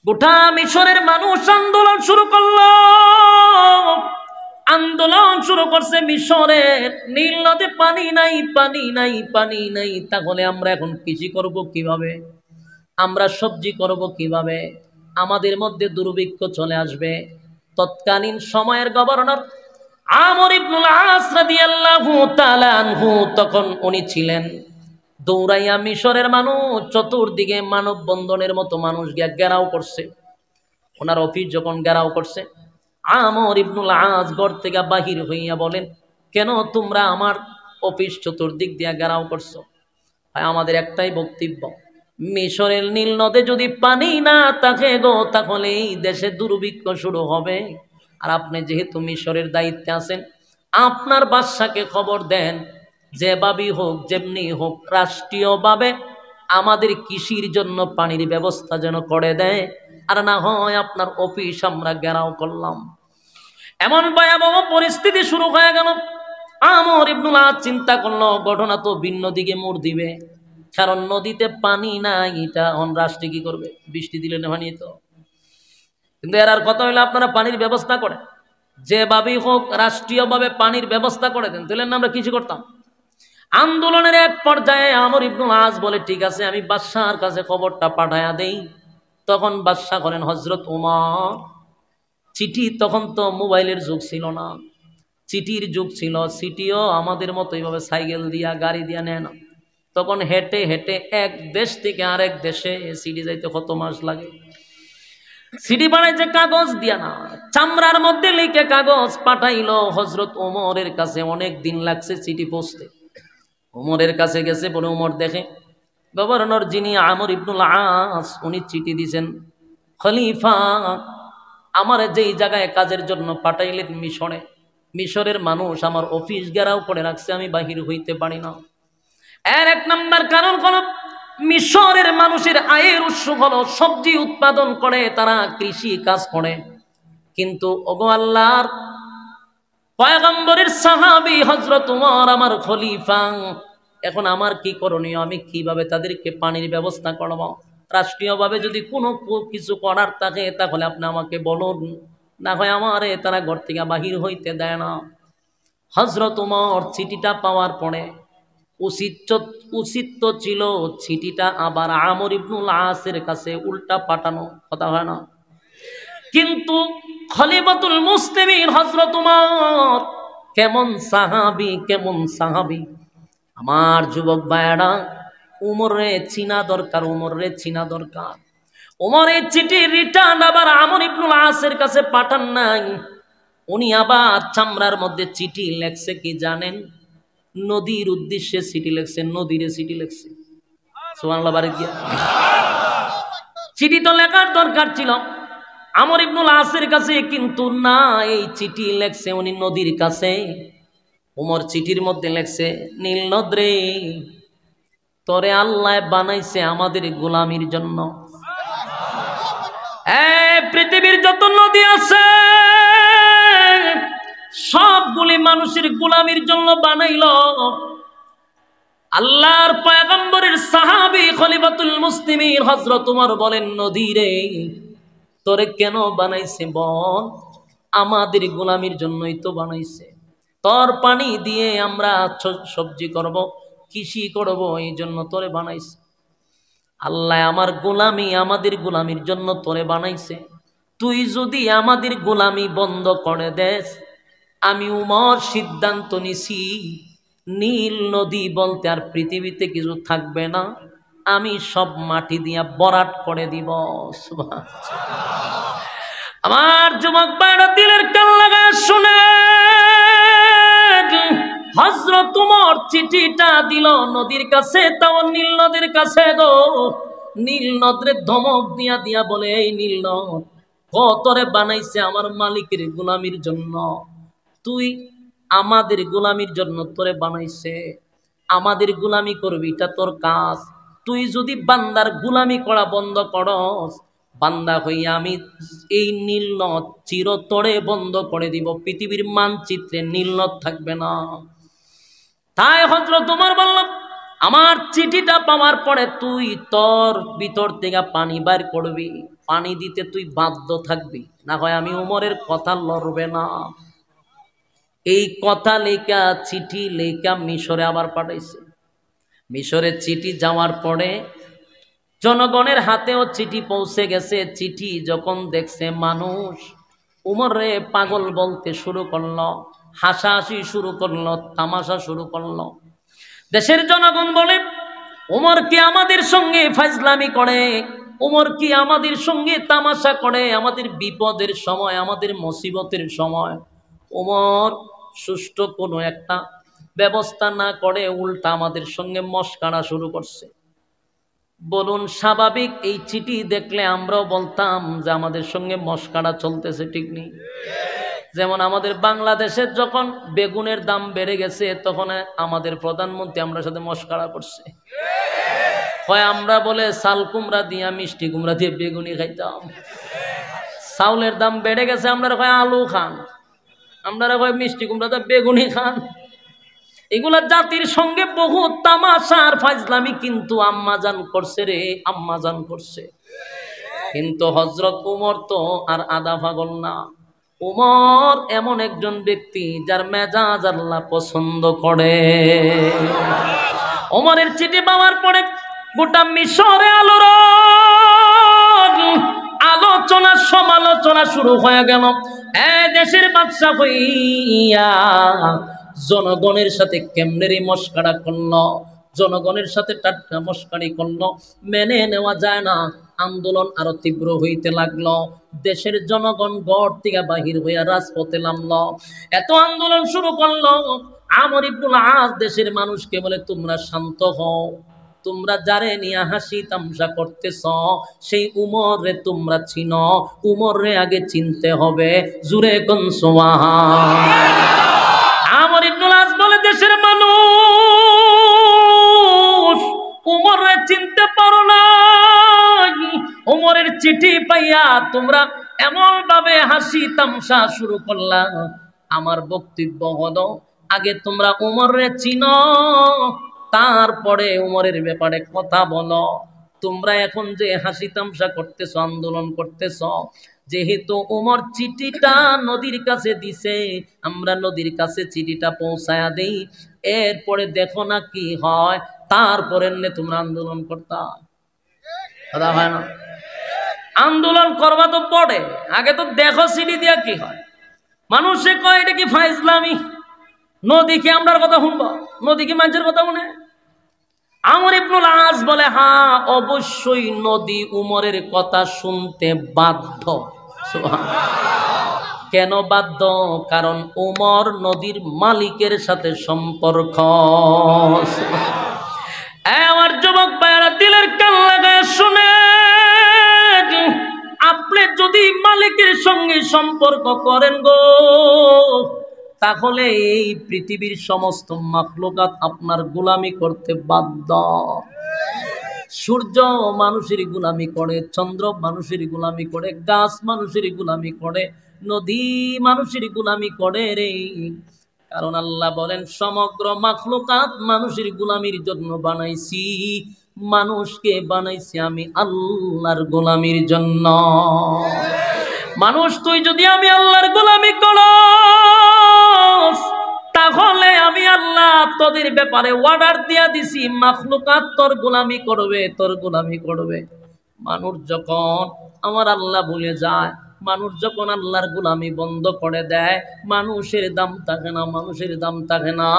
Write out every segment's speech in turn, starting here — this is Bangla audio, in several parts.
গোটা মিশরের মানুষ আন্দোলন শুরু করলো। আন্দোলন শুরু করছে মিশরের, নীল নদে পানি নাই, পানি নাই, পানি নাই। তাহলে আমরা এখন কৃষি করব কিভাবে? আমরা সবজি করব কিভাবে? আমাদের মধ্যে দুর্ভিক্ষ চলে আসবে। তৎকালীন সময়ের গভর্নর আমর ইবনুল আস রাদিয়াল্লাহু তাআলা আনহু, তখন উনি ছিলেন। দৌড়াইয়া মিশরের মানুষ চতুর্দিকে মানববন্ধনের মতো মানুষ গিয়া ঘেরাও করছে। ওনার অফিস যখন ঘেরাও করছে, আমর ইবনুল আস ঘর থেকে বাহির হইয়া বলেন, কেন তোমরা আমার অফিস চতুর্দিক দিয়া ঘেরাও করছো? ভাই, আমাদের একটাই বক্তব্য, মিশরের নীল নদে যদি পানি না থাকে গো, তাহলে এই দেশে দুর্ভিক্ষ শুরু হবে। আর আপনি যেহেতু মিশরের দায়িত্বে আছেন, আপনার বাদশাকে খবর দেন, যেভাবেই হোক যেমনি হোক রাষ্ট্রীয়ভাবে আমাদের কৃষির জন্য পানির ব্যবস্থা যেন করে দেয়, আর না হয় আপনার অফিস আমরা ঘেরাও করলাম। এমন ভয়াবহ পরিস্থিতি শুরু হয়ে গেল। আমর ইবনুল আস চিন্তা করলো, ঘটনা তো ভিন্ন দিকে মোড় দিবে, কারণ নদীতে পানি নাই। এটা রাষ্ট্রে কি করবে? বৃষ্টি দিলে পানি তো। কিন্তু এর আর কথা হইলো, আপনারা পানির ব্যবস্থা করেন, যেভাবেই হোক রাষ্ট্রীয়ভাবে পানির ব্যবস্থা করে দেন, তাহলে আমরা কিছু করতাম। আন্দোলনের এক পর্যায়ে আমর ইবনুল আস বলে, ঠিক আছে, আমি বাদশার কাছে খবরটা পাঠায়া দেই। তখন বাদশা করেন হযরত ওমর চিঠি। তখন তো মোবাইলের যুগ ছিল না, চিঠির যুগ ছিল। চিঠিও আমাদের মতো এইভাবে সাইকেল দিয়া গাড়ি দিয়া নেয় না। তখন হেঁটে হেঁটে এক দেশ থেকে আরেক দেশে চিঠি যাইতে কত মাস লাগে। চিঠি বানাইছে কাগজ দিয়া না, চামড়ার মধ্যে লিখে কাগজ পাঠাইলো হযরত ওমরের কাছে। অনেক দিন লাগছে চিঠি পৌঁছতে। ওমরের কাছে গেছে, বলে ওমর দেখে গভর্নর যিনি আমর ইবনুল আস, উনি চিঠি দিছেন, খলিফা আমার যেই জায়গায় কাজের জন্য পাঠাইলেন মিশরে, মিশরের মানুষ আমার অফিস ঘেরাও করে রাখছে, আমি বাহির হইতে পারি না। এর এক নম্বর কারণ হলো, মিশরের মানুষের আয়ের উৎস হলো সবজি উৎপাদন করে, তারা কৃষি কাজ করে। কিন্তু ওগো আল্লাহর পয়গম্বরের সাহাবী হযরত ওমর আমার খলিফা, এখন আমার কি করণীয়? আমি কিভাবে তাদেরকে পানির ব্যবস্থা করব? রাষ্ট্রীয়ভাবে যদি কোনো কিছু করার থাকে তাহলে আপনি আমাকে বলুন, না হয় আমারে তারা ঘর থেকে বাহির হইতে দেয় না। হযরত ওমর চিঠিটা পাওয়ার পরে উচিত তো ছিল চিঠিটা আবার আমর ইবনুল আসের কাছে উল্টা পাঠানো, কথা হয় না? কিন্তু খলিফাতুল মুসলিমিন হযরত ওমর কেমন সাহাবী, কেমন সাহাবী! আমার যুবক ভাইয়েরা, উমরে চিনা দরকার, উমরে চিনা দরকার। উমরের চিঠি রিটার্ন আবার আমর ইবনুল আসের কাছে পাঠান নাই। উনি আবার চামড়ার মধ্যে চিঠি লেখছে কি জানেন? নদীর উদ্দেশ্যে চিঠি লেখছে, নদীরে চিঠি লেখছে। সুবহানাল্লাহ, বাড়ি গিয়া চিঠি তো লেখার দরকার ছিল আমর ইবনুল আসের কাছে, কিন্তু না, এই চিঠি লেখছে উনি নদীর কাছে। উমর চিঠির মধ্যে লেখছে, নীল নদরে তোরে আল্লাহ বানাইছে আমাদের গোলামির জন্য। পৃথিবীর যত নদী আছে সবগুলি মানুষের গোলামির জন্য বানাইলো। আল্লাহর পয়গম্বরের সাহাবী খলিফাতুল মুসলিমিন হযরত ওমর বলেন, নদীরে তোরে কেন বানাইছে বল? আমাদের গোলামির জন্যই তো বানাইছে। তোর পানি দিয়ে আমরা সবজি করব, কৃষি করব, এই জন্য তোরে বানাইছে। আল্লাহ আমার গোলামি, আমাদের গোলামির জন্য তোরে বানাইছে। তুই যদি আমাদের গোলামি বন্ধ করে দেস, আমি উমর সিদ্ধান্ত নিছি নীল নদী বলতে আর পৃথিবীতে কিছু থাকবে না, আমি সব মাটি দিয়া বরাট করে দিব। আমার যুবক ভাইরা দিলের কান লাগায় শুনে, হযরত ওমর চিঠিটা দিল নদীর কাছে, তাও নীল নদীর কাছে গো। নীল নদরে ধমক দিয়া দিয়া বলে, এই নীল নদ, তোরে বানাইছে আমার মালিকের গোলামির জন্য, তুই আমাদের গোলামির জন্য তোরে বানাইছে, আমাদের গোলামি করবি, এটা তোর কাজ। তুই যদি বান্দার গোলামি করা বন্ধ করস, বান্দা হইয়া আমি এই নীল নদ চিরতরে বন্ধ করে দিব, পৃথিবীর মানচিত্রে নীল নদ থাকবে না। তাই হযরত ওমর বলল, আমার চিঠিটা পাওয়ার পরে তুই তোর ভিতর থেকে পানি বাইর করবি, পানি দিতে তুই বাধ্য থাকবি, না হয় আমি উমরের কথা লড়বে না। এই কথা লেখা চিঠি লেখা মিশরে আবার পাঠাইছে। মিশরে চিঠি যাওয়ার পরে জনগণের হাতেও চিঠি পৌঁছে গেছে। চিঠি যখন দেখছে মানুষ উমরে পাগল বলতে শুরু করলো, হাসাহাসি শুরু করলো, তামাশা শুরু করলো। দেশের জনগণ বলে উমর কি আমাদের সঙ্গে ফাজলামি করে, উমর কি আমাদের সঙ্গে তামাশা করে, আমাদের বিপদের সময়, আমাদের মুসিবতের সময় উমর সুষ্ঠু কোনো একটা ব্যবস্থা না করে উল্টা আমাদের সঙ্গে মস্কারা শুরু করছে। বলুন স্বাভাবিক এই চিঠি দেখলে আমরাও বলতাম যে আমাদের সঙ্গে মস্কারা চলতেছে, ঠিক নেই? যেমন আমাদের বাংলাদেশের যখন বেগুনের দাম বেড়ে গেছে তখন আমাদের প্রধানমন্ত্রী আমরা সাথে মস্কারা করছে। হয় আমরা বলে চাল কুমড়া দিয়া মিষ্টি কুমড়া দিয়ে বেগুনি খাইতাম। চাউলের দাম বেড়ে গেছে আমরা হয় আলু খান, আমরা হয় মিষ্টি কুমড়া দিয়ে বেগুনি খান। এগুলা জাতির সঙ্গে বহু তামাশার ফাজলামি কিন্তু আম্মাজান করছে রে, আম্মাজান করছে। কিন্তু হযরত উমর তো আর আধা পাগল না। উমর এমন একজন ব্যক্তি যার মেজাজ আল্লাহ পছন্দ করে। উমরের চিঠি পাওয়ার পরে গোটা মিশরে আলোচনা সমালোচনা শুরু হয়ে গেল। দেশের বাদশা হইয়া জনগণের সাথে কেমনেরই মস্কারা করলো, জনগণের সাথে টাটকা মস্কারি করলো, মেনে নেওয়া যায় না। আন্দোলন আরো তীব্র হইতে লাগলো। দেশের জনগণ গড় থেকে বাহির হইয়া রাজপথে নামলো। এত আন্দোলন শুরু করলো। আমর ইবনুল আস দেশের মানুষকে বলে তোমরা শান্ত হও, তোমরা যারে নিয়ে হাসি তামসা করতেছ সেই উমর রে তোমরা চিনো, উমর রে আগে চিনতে হবে। জুরে কোন সুবহান। আমর ইবনুল আস বলে দেশের মানুষ উমরে চিনতে পারো না, উমরের চিঠি পাইয়া তোমরা এমন ভাবে হাসি তামসা শুরু করলা। আমার বক্তব্য হলো আগে তোমরা উমরে চিনো, তারপরে উমরের ব্যাপারে কথা বলো। তোমরা এখন যে হাসি তামসা করতেছ, আন্দোলন করতেছ, যেহেতু উমর চিঠিটা নদীর কাছে দিছে, আমরা নদীর কাছে চিঠিটা পৌঁছায়া দেই, এরপরে দেখো না কি হয়, তারপরে তোমরা আন্দোলন করতা। কথা হয় না? আন্দোলন করবা তো পড়ে, আগে তো দেখো চিঠি দিয়া কি হয়। মানুষে কয় এটা কি ফাইজলামি, নদীকে আমরার কথা শুনবো, নদীকে মানুষের কথা শুনে। আমর ইবনুল আস বলে হ্যাঁ অবশ্যই নদী উমরের কথা শুনতে বাধ্য। কেন বাধ্য? কারণ উমর নদীর মালিকের সাথে সম্পর্ক। আমার যুবক ভাইরা দিলের কান লাগায় শুনে, আপনি যদি মালিকের সঙ্গে সম্পর্ক করেন গো, তাহলে এই পৃথিবীর সমস্ত মাখলুকাত আপনার গোলামি করতে বাধ্য। সূর্য মানুষের গোলামি করে, চন্দ্র মানুষের গোলামি করে, গাছ মানুষের গোলামি করে, নদী মানুষের গোলামি করে রে। কারণ আল্লাহ বলেন সমগ্র মাখলুকাত মানুষের গোলামির জন্য বানাইছি, মানুষকে বানাইছি আমি আল্লাহর গোলামির জন্য। মানুষ তুই যদি আমি আল্লাহর গোলামি করস, তাহলে আমি আল্লাহ তোদের ব্যাপারে অর্ডার দিয়া দিছি, মাখলুকাত তোর গোলামি করবে, তোর গোলামি করবে। মানুষ যখন আমার আল্লাহ ভুলে যায়, মানুষ যখন আল্লাহর গোলামি বন্ধ করে দেয়, মানুষের দাম থাকে না, মানুষের দাম থাকে না,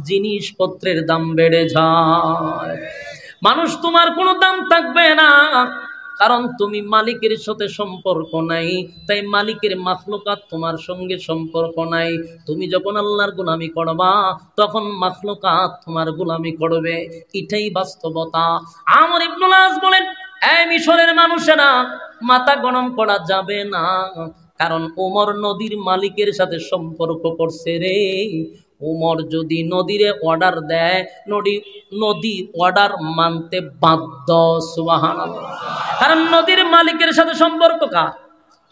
জিনিসপত্রের দাম বেড়ে যায়। মানুষ তোমার কোনো দাম থাকবে না, কারণ তুমি মালিকের সাথে সম্পর্ক নাই, তাই মালিকের মাখলুকাত তোমার সঙ্গে সম্পর্ক নাই। তুমি যখন আল্লাহর গোলামি করবা, তখন মাখলুকাত তোমার গোলামি করবে। এটাই বাস্তবতা। আমর ইবনুল আস বলেন, এই মিশরের মানুষেরা, মাথা গরম করা যাবে না, কারণ ওমর নদীর মালিকের সাথে সম্পর্ক করছে রে। ওমর যদি নদীরে অর্ডার দেয়, নদী অর্ডার মানতে বাধ্য। সুবহানাল্লাহ। কারণ নদীর মালিকের সাথে সম্পর্ক কার?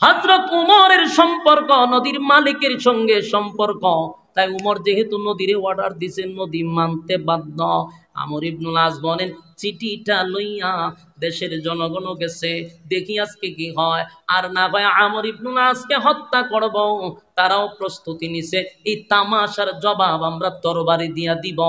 হযরত উমরের সম্পর্ক নদীর মালিকের সঙ্গে সম্পর্ক। তাই উমর যেহেতু নদীরে অর্ডার দিছে, নদী মানতে বাধ্য। আমর ইবনুল আস বলেন চিঠিটা লইয়া দেশের জনগণও গেছে, দেখি আজকে কি হয়। আর না হয় আমর ইবনুল আসকে হত্যা করব, তারাও প্রস্তুতি নিছে, এই তামাশার জবাব আমরা তরবারি দিয়া দিব।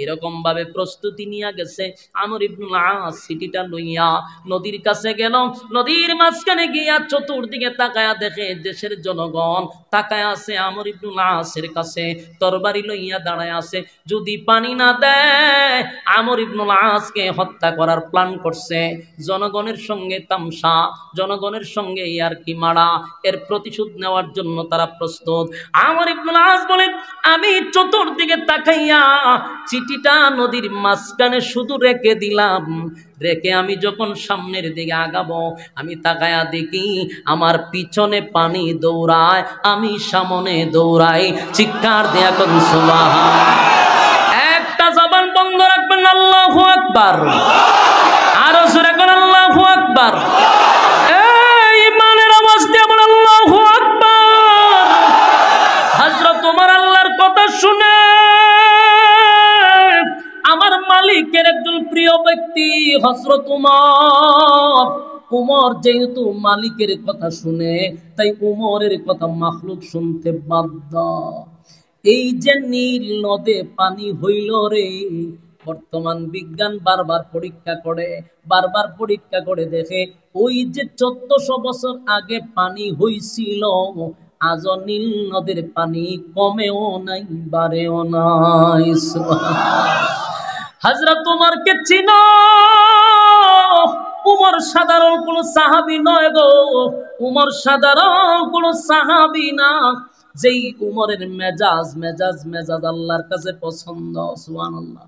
এরকম ভাবে প্রস্তুতি নিয়ে গেছে। আমর ইবনুল আস চিঠিটা লইয়া নদীর কাছে গেল। নদীর মাঝখানে গিয়া চতুর্দিকে তাকায়া দেখে দেশের জনগণ তাকায় আছে আমর ইবনুল আসের কাছে, তরবারি লইয়া দাঁড়ায় আছে। যদি পানি না দেয় আমর ইবনুল আসকে হত্যা করার প্ল্যান করছে। জনগণের সঙ্গে তামসা, জনগণের সঙ্গে ইয়ারকি মারা, এর প্রতিশোধ নেওয়ার জন্য তারা প্রস্তুত। আমর ইবনুল আস বলেন আমি চতুর্দিকে তাকাইয়া চিঠিটা নদীর মাঝখানে শুধু রেখে দিলাম। রেখে আমি যখন সামনের দিকে আগাবো, আমি তাকায়া দেখি আমার পিছনে পানি দৌড়ায়, আমি সামনে দৌড়াই। চিৎকার দেয়া কোন সুবহান। একটা জবান বন্ধ রাখবেন, আল্লাহু আকবার। আরো জোরে কোন আল্লাহু আকবার। এই ইমানের আওয়াজ দিয়ে বলেন আল্লাহু আকবার। হযরত ওমর আল্লাহর কথা শুনে আমার মালিকের একজন প্রিয় ব্যক্তি হযরত ওমর। উমর যেহেতু মালিকের কথা শুনে, তাই উমরের কথা মাখলুক শুনতে বাধ্য। এই যে নীল নদে পানি হইল রে, বর্তমান বিজ্ঞান বারবার পরীক্ষা করে দেখে ওই যে 1400 বছর আগে পানি হইছিল, আজ নীল নদের পানি কমেও নাই বাড়েও নাই। হযরত উমরকে চিনো? উমর সাধারণ কোন সাহাবী নয় গো, উমর সাধারণ কোন সাহাবী না। যেই উমরের মেজাজ আল্লাহর কাছে পছন্দ। সুবহানাল্লাহ।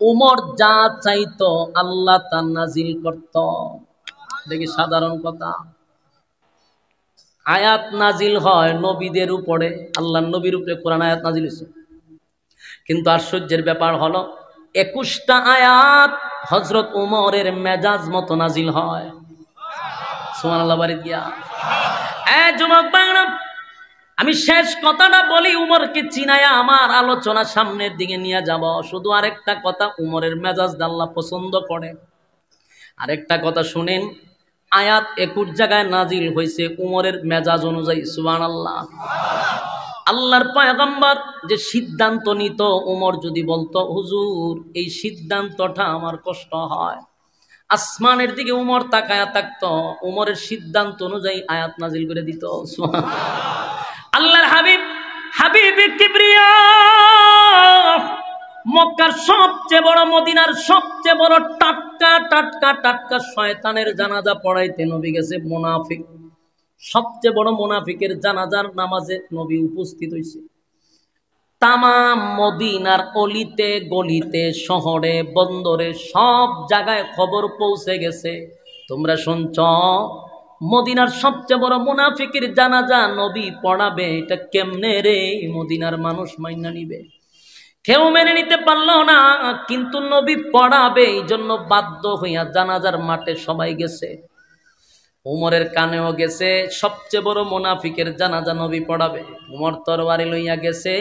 উমর যা চাইতো আল্লাহ তা নাজিল করত। দেখি সাধারণ কথা, আয়াত নাজিল হয় নবীদের উপরে, আল্লাহর নবীর উপরে কোরআন আয়াত নাজিল হয়েছে। কিন্তু আশ্চর্যের ব্যাপার হলো 21টা আয়াত হযরত উমরের মেজাজ মতো নাজিল হয়। সুবহানাল্লাহ বাড়ি দিয়া। যুবক বাংলা, আমি শেষ কথাটা বলি, উমরকে চিনায়া আমার আলোচনা সামনের দিকে নিয়ে যাব। শুধু আরেকটা কথা, উমরের মেজাজ আল্লাহ পছন্দ করে। আরেকটা কথা শুনেন, আয়াত 21 জায়গায় নাজিল হয়েছে উমরের মেজাজ অনুযায়ী। সুবহানাল্লাহ। আল্লাহর পয়গম্বর যে সিদ্ধান্ত নিত, উমর যদি বলতো হুজুর এই সিদ্ধান্তটা আমার কষ্ট হয়, আসমানের দিকে উমর তাকায়া থাকতো, উমরের সিদ্ধান্ত অনুযায়ী আয়াত নাজিল করে দিত। আল্লাহর হাবিব কিবরিয়া, মক্কার সবচেয়ে বড়, মদিনার সবচেয়ে বড় টাটকা শয়তানের জানাজা পড়াইতে নবী গেছে। মুনাফিক, সবচেয়ে বড় মুনাফিকের জানাজার নামাজে নবী উপস্থিত হয়েছে। তামাম মদিনার অলিতে গলিতে, শহরে বন্দরে, সব জায়গায় খবর পৌঁছে গেছে। তোমরা শুনছ মদিনার সবচেয়ে বড় মুনাফিকের জানাজা নবী পড়াবে। এটা কেমনে রে মদিনার মানুষ মাইনা নিবে? কেউ মেনে নিতে পারলো না, কিন্তু নবী পড়াবে, এই জন্য বাধ্য হইয়া জানাজার মাঠে সবাই গেছে। উমরের কানেও গেছে, সবচেয়ে বড় মুনাফিকের জানাজা নবী পড়াবে। উমর তরবারি লইয়া গেছে,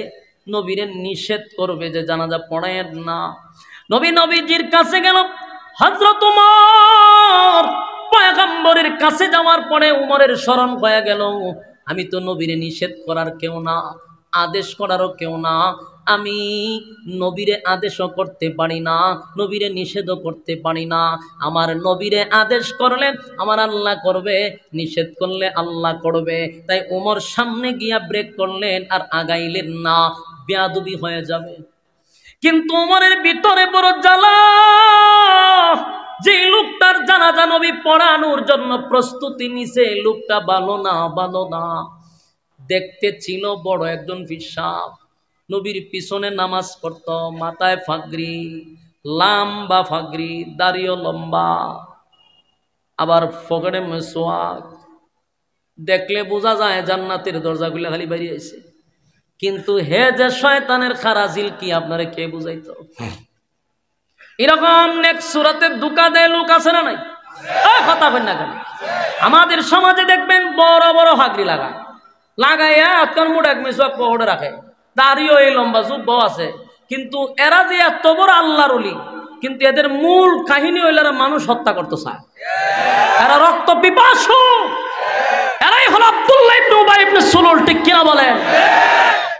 নবীরে নিষেধ করবে যে জানাজা পড়ায়েন না। নবীজির কাছে গেল। হযরত উমর পয়গম্বরের কাছে যাওয়ার পরে উমরের স্মরণ হয়ে গেল, আমি তো নবীরে নিষেধ করার কেউ না, আদেশ করারও কেউ না। আমি নবীরে আদেশও করতে পারি না, নবীরে নিষেধও করতে পারি না। আমার নবীরে আদেশ করলে আমার আল্লাহ করবে, নিষেধ করলে আল্লাহ করবে। তাই উমর সামনে গিয়া ব্রেক করলেন আর আগাইলেন না, বেয়াদবি হয়ে যাবে। কিন্তু উমরের ভিতরে বড় জ্বালা, যে লোকটার জানাজা নবী পড়ানোর জন্য প্রস্তুতি নিছে, লোকটা ভালো না। দেখতে ছিল বড় একজন ফিসাব, নবীর পিছনে নামাজ পড়ত, মাথায় ফাগরি, লম্বা ফাগরি, দাড়িও লম্বা, আবার ফকেটে মেসওয়াক। দেখলে বোঝা যায় জান্নাতের দরজাগুলো খালি বাইরে আইছে। কিন্তু হে যে শয়তানের খারাজিল, কি আপনারে কে বুঝাইতো? এরকম নেক্সট সূরাতে দুকা দেয় লোক আছে না নাই? কথা বলেন না কেন? আমাদের সমাজে দেখবেন বড় বড় ফাগরি লাগাইয়া আজকাল মুখ এক মেসওয়াক পকেটে রাখে, দাড়িও এই লম্বা, জুব্বাও আছে, কিন্তু এরা যে এত বড় আল্লাহর ওলি, কিন্তু এদের মূল কাহিনী হইল এরা মানুষ হত্যা করতে চায়, এরা রক্ত পিপাসু। এরাই হলো আব্দুল্লাহ ইবনে উবাই ইবনে সুলুল, ঠিক কিনা বলেন?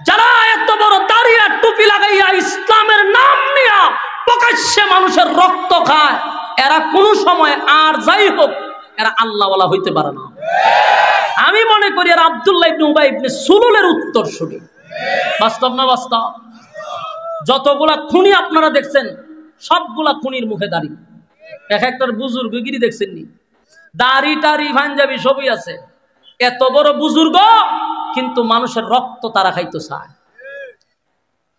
যারা এত বড় দাড়ি আর টুপি লাগাইয়া ইসলামের নাম নিয়া প্রকাশ্যে মানুষের রক্ত খায়, এরা কোন সময় আর যাই হোক এরা আল্লাহওয়ালা হইতে পারে না। আমি মনে করি এরা আব্দুল্লাহ ইবনে উবাই ইবনে সুলুলের উত্তরসূরি। বাস্তব না বাস্তব? যতগুলা খুনি আপনারা দেখছেন সবগুলা খুনির মুখে দাড়ি। এক একটার বুজুর্গগিরি দেখছেন নি, দাড়ি টাড়ি পাঞ্জাবি সবই আছে। এত বড় বুজুর্গ কিন্তু মানুষের রক্ত তারা খাইতে চায়।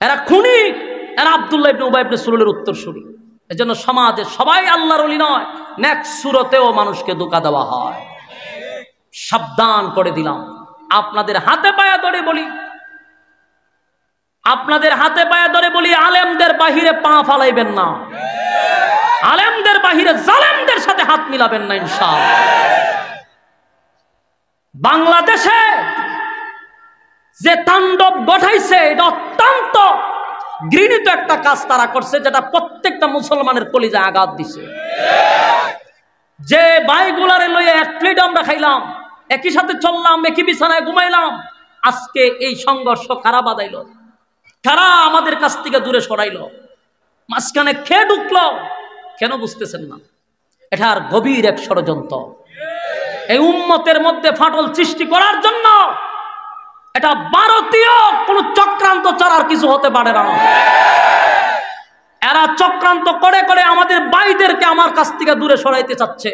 এরা খুনি, এরা আব্দুল্লাহ ইবনে উবাই ইবনে সুলুলের উত্তরসূরি। এজন্য সমাজে সবাই আল্লাহর ওলি নয়, নেক্সট সুরতেও মানুষকে ধোঁকা দেওয়া হয়। সাবধান করে দিলাম। আপনাদের হাতে পায়ে ধরে বলি, আপনাদের হাতে পায়ে ধরে বলি, আলেমদের বাহিরে পা ফালাইবেন না, আলেমদের বাহিরে জালেমদের সাথে হাত মিলাবেন না ইনশাআল্লাহ। বাংলাদেশে যে তাণ্ডব ঘটাইছে এটা অত্যন্ত ঘৃণিত একটা কাজ তারা করছে, যেটা প্রত্যেকটা মুসলমানের কলিজায় আঘাত দিছে। যে বাইগুলারে লইয়া এক প্লেট আমরা খাইলাম, একই সাথে চললাম, একই বিছানায় ঘুমাইলাম, আজকে এই সংঘর্ষ কারা বাঁধাইল, কারা আমাদের কাছ থেকে দূরে সরাইল, মাঝখানে খেয়ে ঢুকলো, কেন বুঝতেছেন না? এটার গভীর এক ষড়যন্ত্র, এই উম্মতের মধ্যে ফাটল সৃষ্টি করার জন্য। এটা ভারতীয় কোন চক্রান্ত ছাড়া আর কিছু হতে পারে না। এরা চক্রান্ত করে করে আমাদের ভাইদেরকে আমার কাছ থেকে দূরে সরাইতে চাচ্ছে।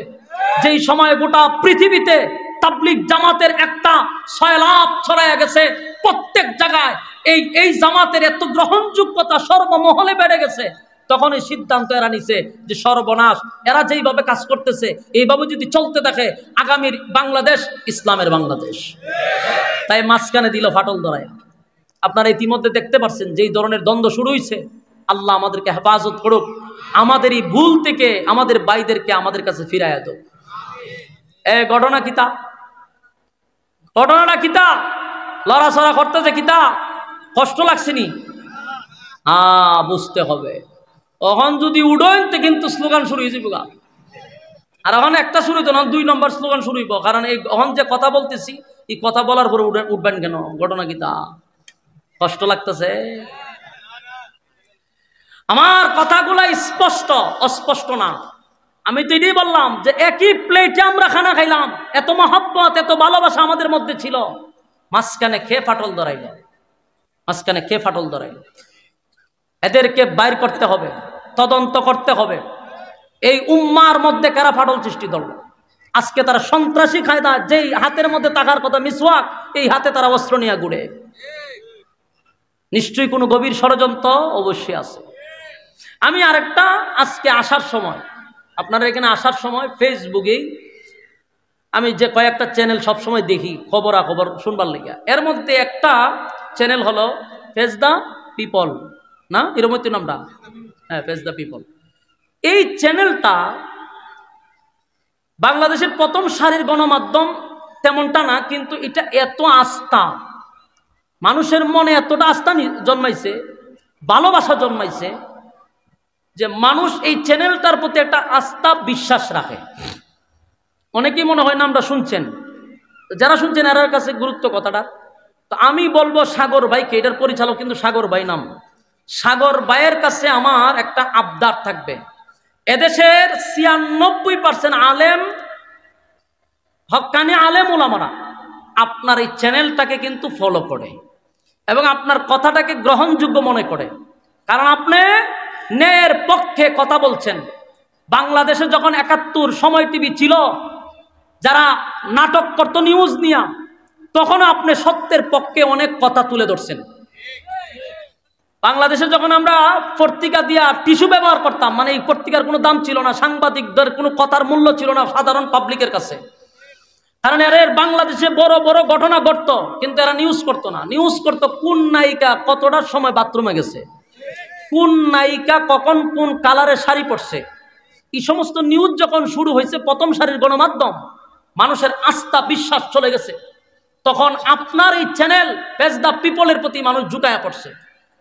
যেই সময় গোটা পৃথিবীতে তাবলিগ জামাতের একটা সয়লাভ ছড়াইয়া গেছে, প্রত্যেক জায়গায় এই জামাতের এত গ্রহণযোগ্যতা সর্বমহলে বেড়ে গেছে, তখন এই সিদ্ধান্ত এরা নিছে যে সর্বনাশ, এরা যেইভাবে কাজ করতেছে এইভাবে যদি চলতে থাকে আগামীর বাংলাদেশ ইসলামের বাংলাদেশ। তাই মাঝখানে দিল ফাটল ধরায়। আপনারা ইতিমধ্যে দেখতে পাচ্ছেন যেই ধরনের দ্বন্দ্ব শুরু হয়েছে। আল্লাহ আমাদেরকে হেফাজত করুক, আমাদের এই ভুল থেকে আমাদের ভাইদেরকে আমাদের কাছে ফিরাইয়া দাও। ঘটনা কিতা, ঘটনাটা কিতা, লড়াচড়া করতেছে কিতা, কষ্ট লাগছে নি? বুঝতে হবে। এখন যদি উডইনতে কিন্তু স্লোগান শুরু হয়ে যাবে, আর এখন একটা শুরু হইতো না, 2 নম্বর স্লোগান শুরু হইব। কারণ এই এখন যে কথা বলতেছি, এই কথা বলার পরে উঠবেন কেন? ঘটনা কিতা, কষ্ট লাগতেছে? আমার কথাগুলা স্পষ্ট, অস্পষ্ট না। আমি তো এটাই বললাম যে একই প্লেটে আমরা খানা খাইলাম, এত মহব্বত এত ভালোবাসা আমাদের মধ্যে ছিল, মাঝখানে খেয়ে ফাটল ধরাইল, মাঝখানে খেয়ে ফাটল ধরাইল। এদেরকে বাইর করতে হবে, তদন্ত করতে হবে। এই উম্মার মধ্যে কারা ফাটল সৃষ্টি করল? আজকে তারা সন্ত্রাসী কায়দা, যেই হাতের মধ্যে টাকার কথা মিসওয়াক, এই হাতে তারা অস্ত্র নিয়ে ঘুরে। নিশ্চয়ই কোনো গভীর ষড়যন্ত্র অবশ্যই আছে। আমি আরেকটা, আজকে আসার সময়, আপনারা এখানে আসার সময় ফেসবুকেই আমি যে কয়েকটা চ্যানেল সবসময় দেখি খবরাখবর শুনবার লেগে, এর মধ্যে একটা চ্যানেল হলো ফেস দ্য পিপল, না এরকম নামটা? হ্যাঁ, ফেস দ্য পিপল। এই চ্যানেলটা বাংলাদেশের প্রথম সারির গণমাধ্যম তেমনটা না, কিন্তু এটা এত আস্থা, মানুষের মনে এতটা আস্থা জন্মাইছে, ভালোবাসা জন্মাইছে যে মানুষ এই চ্যানেলটার প্রতি একটা আস্থা বিশ্বাস রাখে। অনেকেই মনে হয় নামটা শুনছেন, যারা শুনছেন এর কাছে গুরুত্ব কথাটা। তো আমি বলবো সাগর ভাইকে, এটার পরিচালক কিন্তু সাগর ভাই নাম। সাগর ভাইয়ের কাছে আমার একটা আবদার থাকবে, এদেশের 96% আলেম, হক্কানি আলেম ওলামারা আপনার এই চ্যানেলটাকে কিন্তু ফলো করে এবং আপনার কথাটাকে গ্রহণযোগ্য মনে করে। কারণ আপনি ন্যায়ের পক্ষে কথা বলছেন। বাংলাদেশে যখন 71 সময় টিভি ছিল, যারা নাটক করত নিউজ নিয়া, তখন আপনি সত্যের পক্ষে অনেক কথা তুলে ধরছেন। বাংলাদেশে যখন আমরা পত্রিকা দিয়া টিস্যু ব্যবহার করতাম, মানে এই পত্রিকার কোনো দাম ছিল না, সাংবাদিকদের কোনো কথার মূল্য ছিল না সাধারণ পাবলিকের কাছে। কারণ এর বাংলাদেশে বড় বড় ঘটনা ঘটত, কিন্তু এরা নিউজ করতো না। নিউজ করতো কোন নায়িকা কতটার সময় বাথরুমে গেছে, কোন নায়িকা কখন কোন কালারের শাড়ি পরছে। এই সমস্ত নিউজ যখন শুরু হয়েছে, প্রথম সারির গণমাধ্যম, মানুষের আস্থা বিশ্বাস চলে গেছে, তখন আপনার এই চ্যানেল ফেস দ্য পিপলের প্রতি মানুষ ঝুঁকায়া পড়ছে।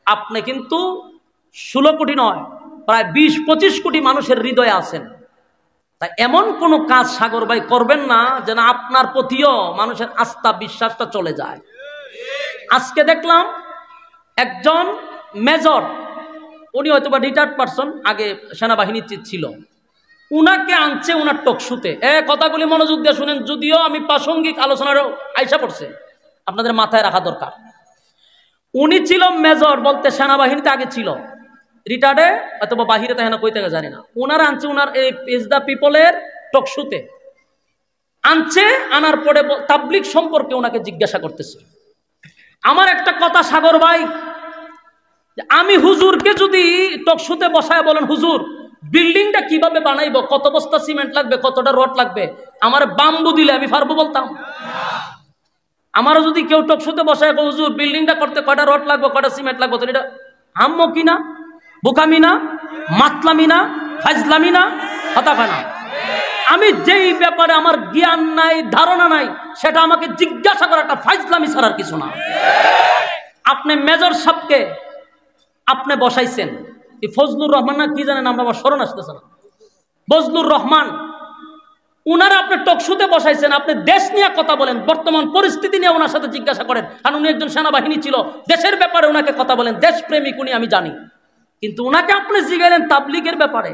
আপনি কিন্তু 16 কোটি নয়, প্রায় 20-25 কোটি মানুষের হৃদয়ে আছেন। তাই এমন কোনো কাজ সাগর ভাই করবেন না যেন আপনার প্রতিও মানুষের আস্থা বিশ্বাসটা চলে যায়। আজকে দেখলাম একজন মেজর, উনি হয়তো বা রিটায়ার্ড পারসন, আগে সেনাবাহিনীর ছিল, উনাকে আনছে উনার টকশুতে। কথাগুলি মনোযোগ দিয়ে শুনেন, যদিও আমি প্রাসঙ্গিক আলোচনারও আইসা পড়ছে, আপনাদের মাথায় রাখা দরকার। উনি ছিল মেজর, বলতে সেনাবাহিনীতে আগে ছিল, রিটায়ার্ডে অথবা বাহিরে তাই না কই থেকে জানি না। উনার আনছে উনার এই পেজ দ্য পিপলের টকশুতে আনছে, আনার পরে তাবলিগ সম্পর্কে ওনাকে জিজ্ঞাসা করতেছে। আমার একটা কথা সাগর ভাই, আমি হুজুরকে যদি টকশুতে বসায় বলেন হুজুর বিল্ডিংটা কিভাবে বানাইব, কত বস্তা সিমেন্ট লাগবে, কতটা রড লাগবে, আমার বাম্বু দিলে আমি পারবো বলতাম? আমারও যদি কেউ টকশুতে বসায় হুজুর বিল্ডিংটা করতে কয়টা রড লাগবে, কয়টা সিমেন্ট লাগবে, তো এটা হাম্মো কিনা, বোকামি না, মাতলামি না, ফাজলামি না, হতাকা না? আমি যেই ব্যাপারে আমার জ্ঞান নাই, ধারণা নাই, সেটা আমাকে জিজ্ঞাসা করা একটা ফাজলামি ছাড়ার কিছু না। আপনি মেজর সাহেবকে আপনি বসাইছেন, এই ফজলুর রহমান না কি জানেন, আমরা আমার স্মরণ আসতেছে না, ফজলুর রহমান, উনারা আপনি টকশুতে বসাইছেন, আপনি দেশ নিয়ে কথা বলেন, বর্তমান পরিস্থিতি নিয়ে ওনার সাথে জিজ্ঞাসা করেন, কারণ উনি একজন সেনাবাহিনী ছিল, দেশের ব্যাপারে ওনাকে কথা বলেন, দেশপ্রেমিক উনি, আমি জানি। কিন্তু ওনাকে আপনি জিজ্ঞাসা তাবলিগের ব্যাপারে,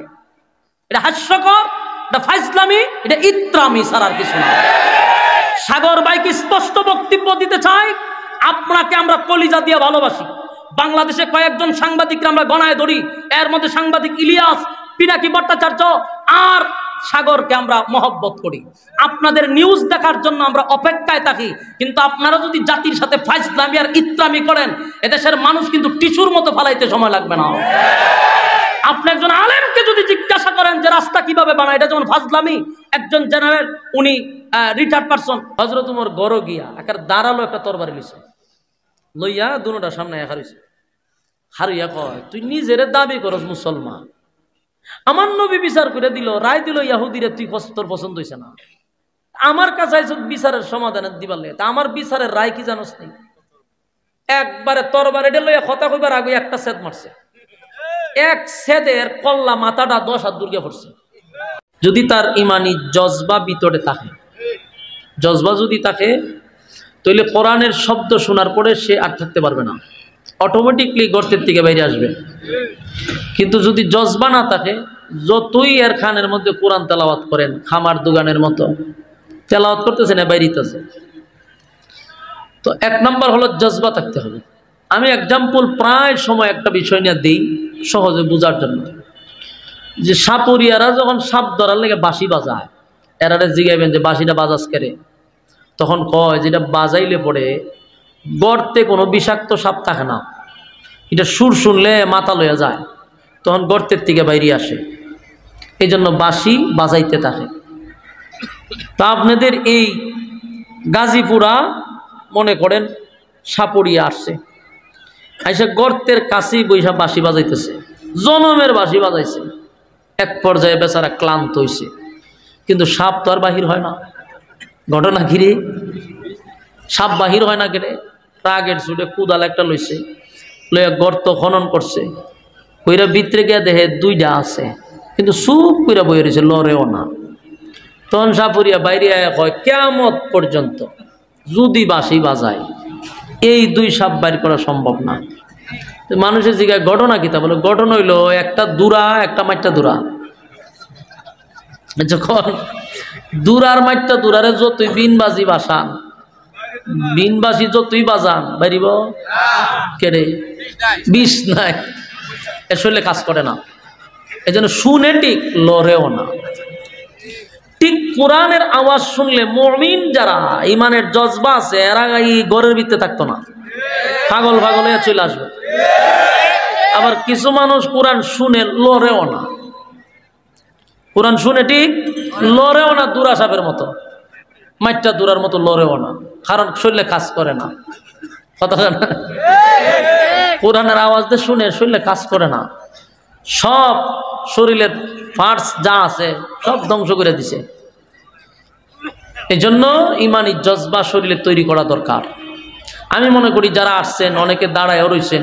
এটা হাস্যকর, এটা ফাইজলামি, এটা ইত্রামি ছাড়ার কিছু না। সাগর ভাইকে স্পষ্ট বক্তব্য দিতে চাই, আপনাকে আমরা কলিজা দিয়ে ভালোবাসি। বাংলাদেশে কয়েকজন সাংবাদিকরা আমরা গণায় ধরি, এর মধ্যে সাংবাদিক ইলিয়াস, পিনাকি ভট্টাচার্য আর সাগরকে আমরা মহব্বত করি। আপনাদের নিউজ দেখার জন্য আমরা অপেক্ষায় থাকি, কিন্তু আপনারা যদি জাতির সাথে ফাইজলামি আর ইত্রামি করেন, এদেশের মানুষ কিন্তু টিস্যুর মতো ফালাইতে সময় লাগবে না। আপনি একজন আলেমকে যদি জিজ্ঞাসা করেন যে রাস্তা কিভাবে বানায়, এটা যেমন ফাজলামি। একজন জেনারেল, উনি রিটায়ার্ড পারসন, হযরত উমর গড় গিয়া একার দাঁড়ালো, একটা তরবারি লইছে, লইয়া দুটোটা সামনে হারিয়েছে, হারিয়া কয় তুই নিজের দাবি করস মুসলমান, আমার নবী বিচার করে দিল, রায় দিল ইহুদিরে, তুই তোর পছন্দ হইছে না, আমার কাছে আইছ বিচারের সমাধান দিবার লাগে, তা আমার বিচারের রায় কি জানোস নাই? একবারে তরবারিটা লইয়া কথা কইবার আগে একটা সেদ মারছে, এক সেদের কল্লা মাথাটা 10 হাত দূরে পড়ছে। যদি তার ইমানি জজবা ভিতরে থাকে, জজবা যদি থাকে, তাহলে কোরআনের শব্দ শোনার পরে সে আর থাকতে পারবে না, অটোমেটিকলি গর্তের থেকে বাইরে আসবে। কিন্তু যদি জজবা না থাকে, যতই এর খানের মধ্যে কোরআন তেলাওয়াত করেন, খামার দোকানের মতো তেলাওয়াত করতেছে না, বাইরেতেছে। তো 1 নম্বর হলো জজবা থাকতে হবে। আমি এক্সাম্পল প্রায় সময় একটা বিষয় নিয়ে দিই সহজে বোঝার জন্য, যে সাপুরিয়ারা যখন সাপ ধরার লেগে বাঁশি বাজায়, এরা জিগাইবেন যে বাঁশিটা বাজাস কেরে, তখন কয় যেটা বাজাইলে পরে গর্তে কোনো বিষাক্ত সাপ থাকে না, এটা সুর শুনলে মাথা লইয়া যায়, তখন গর্তের থেকে বাইরে আসে, এই জন্য বাঁশি বাজাইতে থাকে। তা আপনাদের এই গাজীপুরা মনে করেন সাপুরিয়া আসছে, আইসা গর্তের কাছেই বৈশা বাঁশি বাজাইতেছে, জনমের বাঁশি বাজাইছে, এক পর্যায়ে বেচারা ক্লান্ত হইছে, কিন্তু সাপ তো আর বাহির হয় না। ঘটনা ঘিরে সাপ বাহির হয় না কেটে, রাগের ছুটে কুদাল একটা লইছে, লইয়া গর্ত খনন করছে, কইরা ভিতরে গিয়া দেখে 2টা আছে, কিন্তু চুপ কইরা বই রয়েছে, লড়েও না। তখন সাপুরিয়া বাইরে আয়া কয় কিয়ামত পর্যন্ত যদি বাঁশি বাজায় এই 2 সাপ বাইর করা সম্ভব না। মানুষের জিজ্ঞাসা ঘটনা কি, তা বলে ঘটনা হইলো একটা দুরা, একটা মাইটটা দুরা। যখন দুরার মাইটটা দুরারে যতই বিনবাজি বাসান, বিনবাজি যতই বাজান, বাইরিব কেড়ে বিষ নাই, আসলে কাজ করে না। এই জন্য শুনে ঠিক, লড়েও না। ঠিক কোরআনের আওয়াজ শুনলে মুমিন যারা ইমানের জজবা আছে, এরা এই ঘরের ভিতরে থাকতো না, পাগল পাগল হয়ে চলে আসবে। আবার কিছু মানুষ কোরআন শুনে লড়েও না, কোরআন শুনে ঠিক লড়েও না, দুরা সাপের মতো, মাইটটা দুরার মতো লড়েও না, কারণ শরীরে কাজ করে না। কথা না, কোরআনের আওয়াজ দিয়ে শুনে শরীরে কাজ করে না, সব শরীরের পার্টস যা আছে সব ধ্বংস করে দিছে। এই জন্য ইমানি জজবা শরীরে তৈরি করা দরকার। আমি মনে করি যারা আসছেন, অনেকে দাঁড়ায়ও রয়েছেন,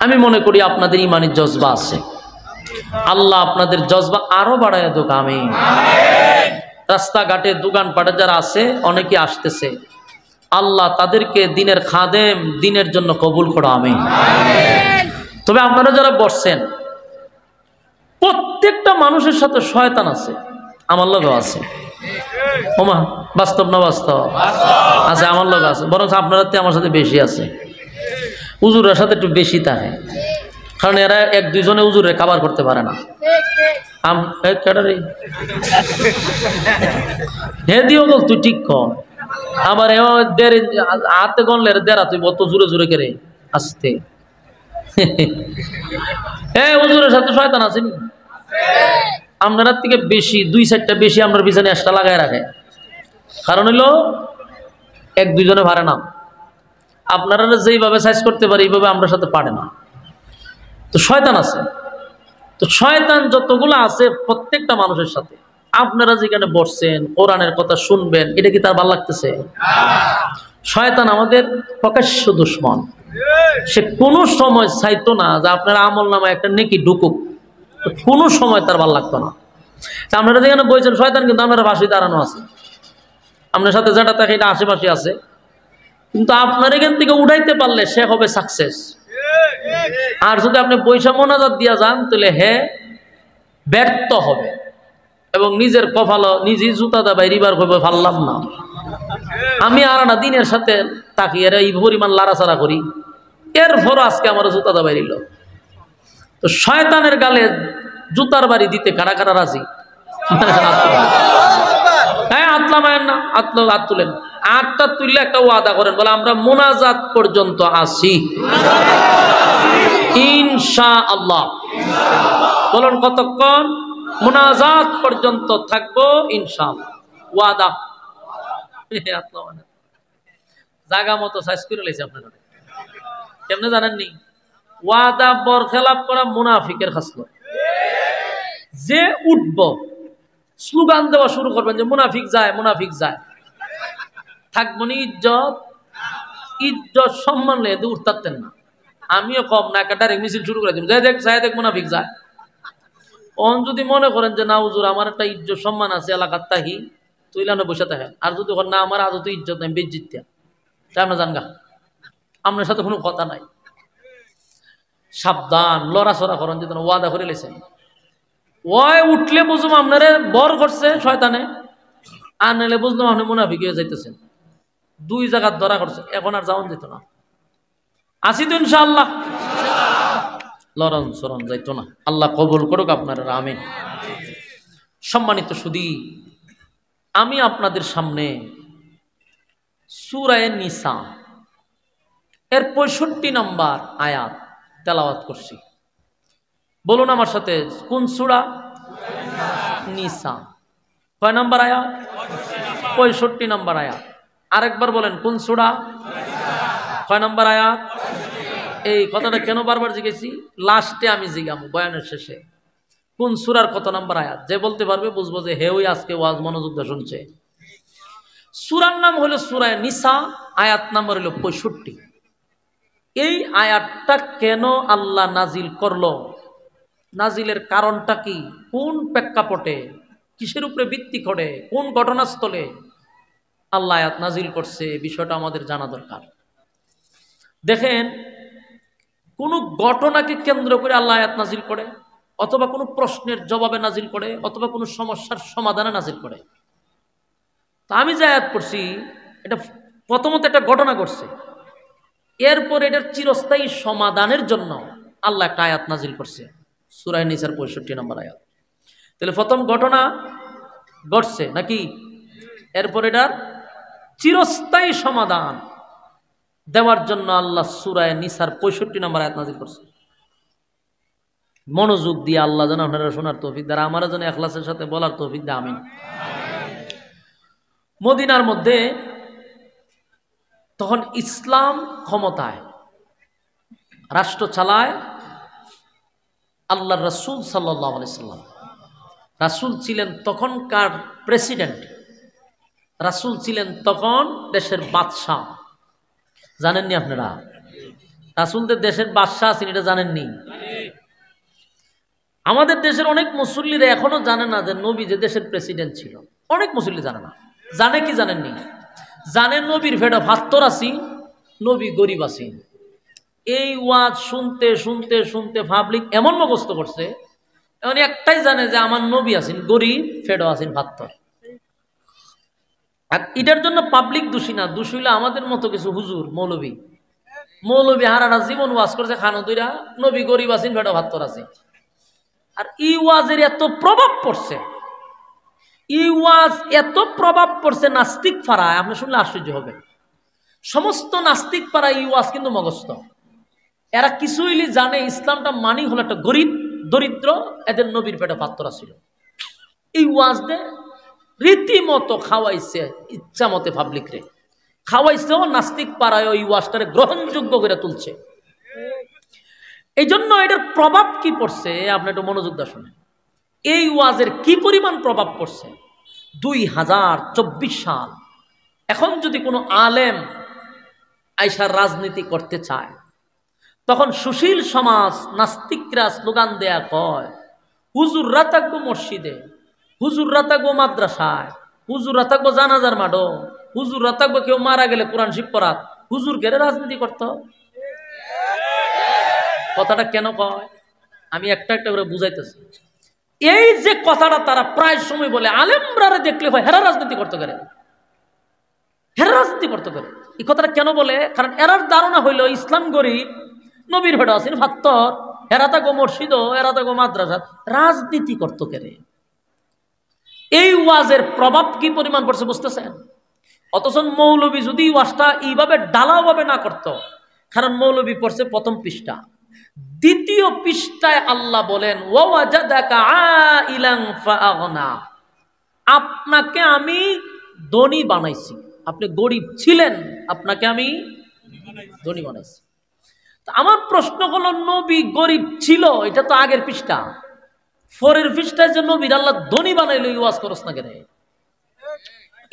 আমি মনে করি আপনাদের ইমানের জজবা আছে, আল্লাহ আপনাদের জজবা আরো বাড়ায় দেখ। আমিন। রাস্তাঘাটে দোকানপাটে যারা আছে অনেকে আসতেছে, আল্লাহ তাদেরকে দিনের খাদেম, দিনের জন্য কবুল করো। আমিন। তবে আপনারা যারা বসছেন, প্রত্যেকটা মানুষের সাথে শয়তান আছে, আমার লগেও আছে। ওমা, বাস্তব না বাস্তব? আছে, আমার লগে আছে, বরং আপনার আমার সাথে বেশি আছে। হুজুরের সাথে একটু বেশি থাকে, কারণ এরা এক দুইজনে হুজুরে কাভার করতে পারে না। হে দিও বল, তুই ঠিক কর। আবার হাতে গনলে দেরা তুই বত জোরে জোরে করে আসতে। হ্যাঁ, হুজুরের সাথে শয়তান আছে নি? আপনার থেকে বেশি, 2-4টা বেশি আপনার পিছনে একটা লাগাই রাখে। কারণ হইল এক দুইজনে পারে না। আপনারা যেইভাবে সাইজ করতে পারে এইভাবে আমরা সাথে পারে না। তো শয়তান আছে। তো শয়তান যতগুলো আছে প্রত্যেকটা মানুষের সাথে। আপনারা যেখানে বসছেন, কোরআনের কথা শুনবেন, এটা কি তার ভালো লাগতেছে? শয়তান আমাদের প্রকাশ্য দুশমন। সে কোনো সময় চাইতো না যে আপনার আমল নামায় একটা নেকি ঢুকুক, কোনো সময় তার ভালো লাগতো না। আপনারা যেখানে বলছেন, শয়তান কিন্তু আপনার পাশে দাঁড়ানো আছে, আপনার সাথে যেটা থাকে এটা আশেপাশে আছে, কিন্তু আপনার এখান থেকে উঠাইতে পারলে সে হবে সাকসেস। আর যদি আপনি পয়সা মোনাজাত দিয়া যান, তাহলে হে ব্যর্থ হবে এবং নিজের কপালও নিজেই জুতা দাবাই রিবার করবে, পারলাম না। আমি আর না দিনের সাথে তাকিয়ে এই পরিমাণ লাড়াচাড়া করি, এরপর আজকে আমার জুতা দাবাই দিল। তো শয়তানের গালে জুতার বাড়ি দিতে কারা কারা রাজি? হ্যাঁ, আতলামায়ের না, হাত তুলেন। আটটা তুললে একটা ওয়াদা করেন, বলে আমরা মোনাজাত পর্যন্ত আসি ইনশাআল্লাহ। বলুন কতক্ষণ? মোনাজাত পর্যন্ত থাকবো ইনশাআল্লাহ। ওয়াদা। জায়গা মতো সাইজ করে লেছে আপনারা। কেমনে জানেননি? ওয়াদা বরখেলাপ করা মুনাফিকের খাসলত। যে উঠব স্লোগান দেওয়া শুরু করবেন যে মুনাফিক যায়, মুনাফিক যায়, থাকবো নি ইজ্জত, ইজ্জত সম্মান লেগে উঠতেন না। আমিও কম না, একটা ডাইরেক্ট মিছিল শুরু করে দিব, যাই দেখ যাই দেখ মুনাফিক যায়। অন যদি মনে করেন যে না হুজুর আমার একটা ইজ্জত সম্মান আছে এলাকার, তাহি তুইলানো বসে থাকে। আর যদি না আমার আদত ইজ্জত নাই, বেজ্জিত তাই আমরা জানগা, আপনার সাথে কোনো কথা নাই। সাবধান, লড়াচড়া করেন যদি ওয়াদা করে লেছেন। ওই উঠলে বুঝুম আপনারে বর করছে শয়তানে, আর নাহলে বুঝলাম আপনি মুনাফিক হয়ে যাইতেছেন। দুই জায়গার ধরা করছে, এখন আর যাওয়ান যেত না। আসি তো ইনশাআল্লাহ, লড়ন সরণ যাইতো না। আল্লাহ কবুল করুক আপনারা, আমিন। সম্মানিত সুধী, আমি আপনাদের সামনে সূরা নিসা এর 65 নম্বর আয়াত তেলাওয়াত করছি। বলুন আমার সাথে, কোন সূরা? নিসা। কয় নম্বর আয়াত? 65 নম্বর আয়াত। আরেকবার বলেন, কোন সূরা? কয় নম্বর আয়াত? এই কথাটা কেন বারবার জিজ্ঞেসি? লাস্টে আমি জিজ্ঞামু বয়ানের শেষে, কোন সূরার কত নম্বর আয়াত। যে বলতে পারবে বুঝবো যে হে ওই আজকে ওয়াজ মনোযোগ দিয়ে শুনছে। সূরার নাম হলো সূরা নিসা, আয়াত নাম্বার হলো 65। এই আয়াতটা কেন আল্লাহ নাজিল করলো, নাজিলের কারণটা কি, কোন প্রেক্ষাপটে, কিসের উপরে ভিত্তি করে, কোন ঘটনাস্থলে আল্লাহ আয়াত নাজিল করছে, বিষয়টা আমাদের জানা দরকার। দেখেন, কোন ঘটনাকে কেন্দ্র করে আল্লাহ আয়াত নাজিল করে, অথবা কোনো প্রশ্নের জবাবে নাজিল করে, অথবা কোনো সমস্যার সমাধানে নাজিল করে। তা আমি যে আয়াত পড়ছি, এটা প্রথমত একটা ঘটনা ঘটছে, এরপর এটার চিরস্থায়ী সমাধানের জন্য আল্লাহ একটা আয়াত নাজিল করছে, সূরা নিসার 65 নম্বর আয়াত। তাহলে প্রথম ঘটনা ঘটছে নাকি, এরপর এটার চিরস্থায়ী সমাধান দেওয়ার জন্য আল্লাহ সূরা নিসার 65 নম্বর আয়াত নাজিল করছে। মনোযোগ দিয়ে আল্লাহ যেন আপনারা শোনার তৌফিক দেয়, আমারও যেন ইখলাসের সাথে বলার তৌফিক দেয়, আমিন। মদিনার মধ্যে তখন ইসলাম ক্ষমতায়, রাষ্ট্র চালায় আল্লাহর রাসূল সাল্লাল্লাহু আলাইহি সাল্লাম। রাসূল ছিলেন তখনকার প্রেসিডেন্ট, রাসূল ছিলেন তখন দেশের বাদশাহ। জানেননি আপনারা? রাসূলদের দেশের বাদশাহ আছেন, এটা জানেননি? আমাদের দেশের অনেক মুসল্লিরা এখনো জানে না যে নবী যে দেশের প্রেসিডেন্ট ছিল। অনেক মুসল্লি জানে না। জানে কি জানেননি? জানেন নবীর ফেটা ভাত্তর আছি, নবী গরিব আছি। এই ওয়াজ শুনতে শুনতে শুনতে পাবলিক এমন মুখস্থ করছে, এখন একটাই জানে যে আমার নবী আছেন গরিব, ফেডো আছেন ভাত্তর। আর এটার জন্য পাবলিক দোষী না, দোষী হইলে আমাদের মতো কিছু হুজুর মৌলবী। মৌলবী হারারা জীবন ওয়াজ করছে খানো দুইরা, নবী গরিব আছেন ফেডো ভাত্তর আছে। আর ই ওয়াজের এত প্রভাব পড়ছে, ই ওয়াজ এত প্রভাব পড়ছে নাস্তিক পাড়ায়, আপনি শুনলে আশ্চর্য হবে। সমস্ত নাস্তিক পাড়ায় ই ওয়াজ কিন্তু মগস্থ। এরা কিছু হইলে জানে ইসলামটা মানি হলো একটা গরিব দরিদ্র, এদের নবীর পেটে পাত্তরা ছিল। এই ওয়াজ দে রীতিমতো খাওয়াইছে, ইচ্ছা মতে পাবলিক রে খাওয়াইছে। ও নাস্তিক পাড়ায় ওই ওয়াজটারে গ্রহণযোগ্য করে তুলছে। এই জন্য এটার প্রভাব কি পড়ছে আপনি একটু মনোযোগ দিয়ে শুনেন। এই ওয়াজের কি পরিমাণ প্রভাব পড়ছে। 2024 সাল, এখন যদি কোনো আলেম আইসার রাজনীতি করতে চায়, তখন সুশীল সমাজ নাস্তিকরা স্লোগান দেয়া কয়, হুজুররা থাকবো মসজিদে, হুজুররা থাকবো মাদ্রাসায়, হুজুররা থাকবো জানাজার মাঠো, হুজুররা থাকবো কেউ মারা গেলে কোরআন শিব পড়াত, হুজুর গেলে রাজনীতি করতে। কথাটা কেন কয় আমি একটা একটা করে বুঝাইতেছি। এই যে কথাটা তারা প্রায় সময় বলে, আলেমরা দেখলে হয় হেরা রাজনীতি করতে পারে, হেরা রাজনীতি করতে পারে। এই কথাটা কেন বলে? কারণ এরার ধারণা হইল ইসলাম গরিব, নবীর ভেড়া আছেন ভাত্তর, এরা থাকো মসজিদ, এরা থাকো মাদ্রাসা, রাজনীতি করতে পারে। এই ওয়াজের প্রভাব কি পরিমাণ পড়ছে বুঝতেছেন? অথচ মৌলবী যদি ওয়াজটা এইভাবে ডালাভাবে না করত, কারণ মৌলবী পড়ছে প্রথম পৃষ্ঠা, দ্বিতীয় পৃষ্ঠায় আল্লাহ বলেন ওয়াজাদাকা আইলান ফাআগনা, আপনাকে আমি ধনী বানাইছি। আপনি গরিব ছিলেন, আপনাকে আমি ধনী বানাইছি। আমার প্রশ্ন হলো, নবী গরিব ছিল, এটা তো আগের পৃষ্ঠা। পরের পৃষ্ঠায় যে নবীর আল্লাহ ধনী বানাইলো, ইওয়াজ করস না কেন?